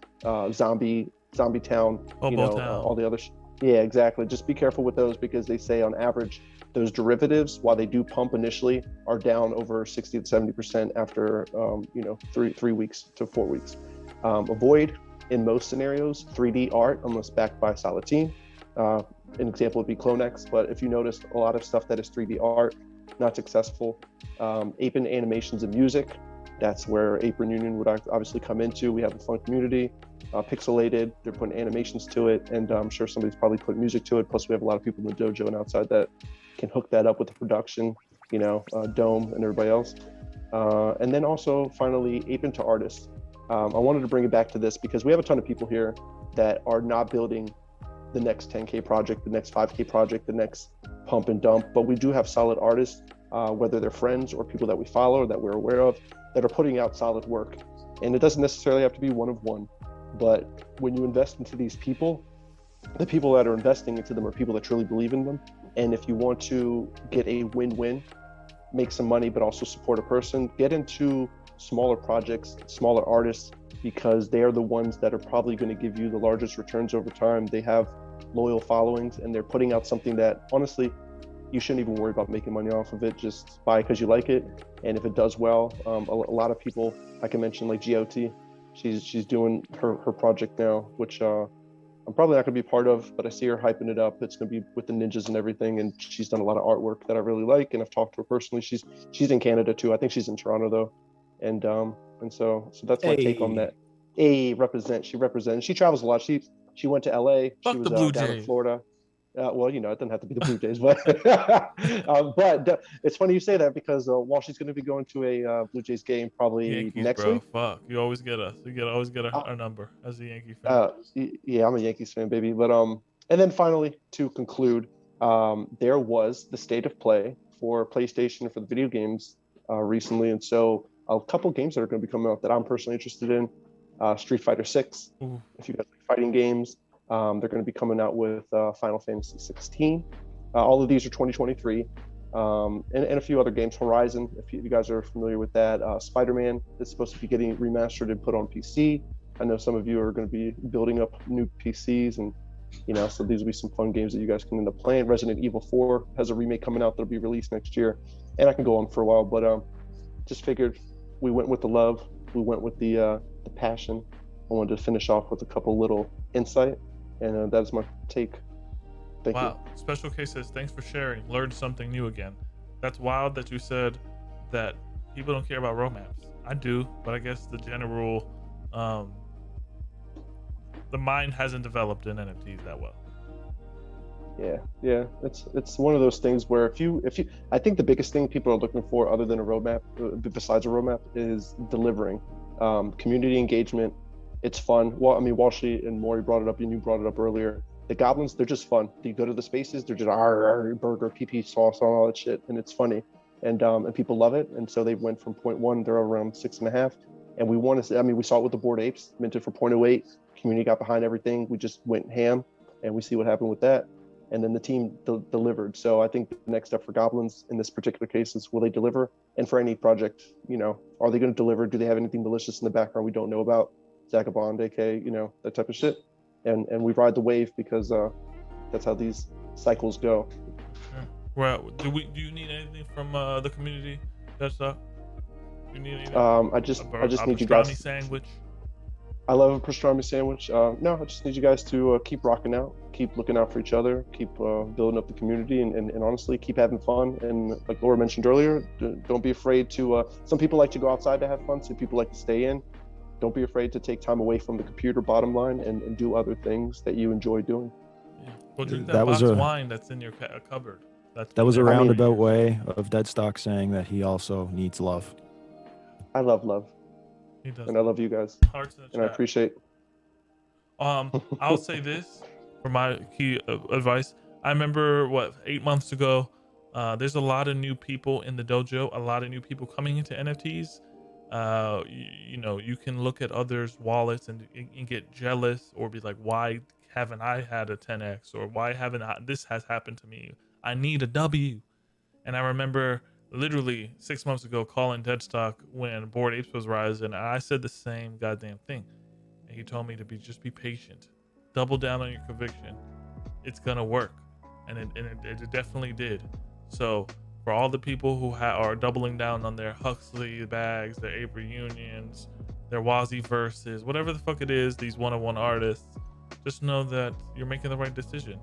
Zombie Town, Town. all the other Yeah, exactly. Just be careful with those because they say on average, those derivatives, while they do pump initially, are down over 60 to 70% after, 3 weeks to 4 weeks. Avoid, in most scenarios, 3D art unless backed by a solid team. An example would be Clonex, but if you notice a lot of stuff that is 3D art, not successful. Apron animations and music, that's where Apron Union would obviously come into. We have a fun community. Pixelated, they're putting animations to it, and I'm sure somebody's probably put music to it. Plus, we have a lot of people in the dojo and outside that can hook that up with the production, Dome and everybody else. And then also, finally, Apron to artists. I wanted to bring it back to this because we have a ton of people here that are not building the next 10K project, the next 5K project, the next pump and dump, but we do have solid artists, whether they're friends or people that we follow or that we're aware of, that are putting out solid work. And it doesn't necessarily have to be one of one. But when you invest into these people, the people that are investing into them are people that truly believe in them. And if you want to get a win-win, make some money, but also support a person, get into smaller projects, smaller artists, because they are the ones that are probably going to give you the largest returns over time. They have loyal followings and they're putting out something that honestly, you shouldn't even worry about making money off of it. Just buy because you like it. And if it does well, a lot of people, I can mention like GOT, she's doing her project now, which I'm probably not going to be part of, but I see her hyping it up. It's going to be with the ninjas and everything, and she's done a lot of artwork that I really like, and I've talked to her personally. She's in Canada too. I think she's in Toronto though, and so that's my take on that. She represents. She travels a lot. She went to LA. Fuck she was the Blue down in Jays. Florida. Well, it doesn't have to be the Blue Jays, but but it's funny you say that because while she's going to be going to a Blue Jays game probably Yankees, next bro. week. Fuck, you always get us. Always get our number as a Yankee fan. Yeah, I'm a Yankees fan, baby. But and then finally to conclude, there was the state of play for PlayStation for the video games recently, and so a couple games that are going to be coming out that I'm personally interested in. Street Fighter 6. Ooh. If you guys like fighting games. They're going to be coming out with Final Fantasy 16. All of these are 2023. And a few other games. Horizon, if you guys are familiar with that. Spider-Man is supposed to be getting remastered and put on PC. I know some of you are going to be building up new PCs, and so these will be some fun games that you guys can end up playing. Resident Evil 4 has a remake coming out that'll be released next year, and I can go on for a while, but just figured we went with the love, we went with the passion. I wanted to finish off with a couple little insight. And that's my take. Thank you. Wow. Special Case says, thanks for sharing. Learned something new again. That's wild that you said that people don't care about roadmaps. I do, but I guess the general, the mind hasn't developed in NFTs that well. Yeah. It's one of those things where if you, I think the biggest thing people are looking for other than a roadmap, besides a roadmap, is delivering. Community engagement. It's fun. Well, I mean, Walshy and Maury brought it up, and you brought it up earlier. The Goblins, they're just fun. You go to the spaces, they're just burger, PP sauce, all that shit, and it's funny, and people love it. And so they went from 0.1, they're around 6.5, and we want to. I mean, we saw it with the Bored Apes, minted for 0.08. Community got behind everything. We just went ham, and we see what happened with that. And then the team delivered. So I think the next step for Goblins in this particular case is, will they deliver? And for any project, are they going to deliver? Do they have anything delicious in the background we don't know about? Zagabond, AK, that type of shit, and we ride the wave because that's how these cycles go. Yeah. Well, do you need anything from the community? That's Do you need anything? I just need you guys. Sandwich. I love a pastrami sandwich. No, I just need you guys to keep rocking out, keep looking out for each other, keep building up the community, and honestly, keep having fun. And like Laura mentioned earlier, don't be afraid to. Some people like to go outside to have fun. Some people like to stay in. Don't be afraid to take time away from the computer, bottom line, and do other things that you enjoy doing. Yeah. Well, drink that That box was a- wine that's in your cupboard. That was a I mean- roundabout way of Deadstock saying that he also needs love. I love love, He does. and I love you guys, Hearts in the and I chat. appreciate. I'll say this for my key advice. I remember 8 months ago. There's a lot of new people in the dojo. A lot of new people coming into NFTs. You can look at others' wallets and get jealous or be like, why haven't I had a 10x, or why haven't this has happened to me? I need a W. And I remember literally 6 months ago calling Deadstock when Bored Apes was rising, and I said the same goddamn thing. And he told me to just be patient, double down on your conviction, it's gonna work, and it definitely did. So for all the people who are doubling down on their Huxley bags, their Avery Unions, their Wazzy verses, whatever the fuck it is, these one-on-one artists, just know that you're making the right decision.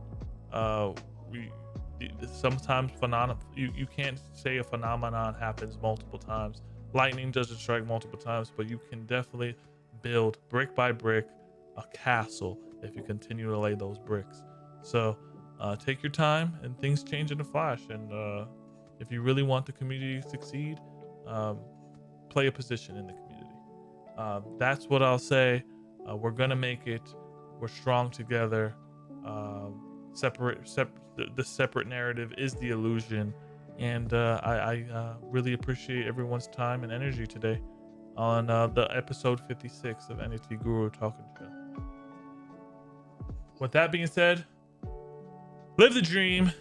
Sometimes you can't say a phenomenon happens multiple times. Lightning doesn't strike multiple times, but you can definitely build brick by brick a castle if you continue to lay those bricks. So take your time, and things change in a flash. And if you really want the community to succeed, play a position in the community. That's what I'll say. We're gonna make it. We're strong together. The separate narrative is the illusion. And I really appreciate everyone's time and energy today on the episode 56 of NFT Guru Talk and Chill. With that being said, live the dream,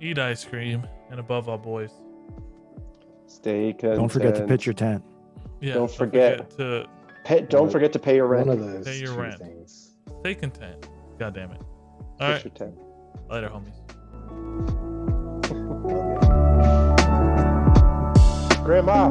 eat ice cream, and above all, boys, Stay content. Don't forget to pitch your tent. yeah, Don't forget to Don't forget to pay your rent. One of those Pay your two rent. things. stay content. God damn it. All Pitch right, your tent. later, homies. Love you. Grandma.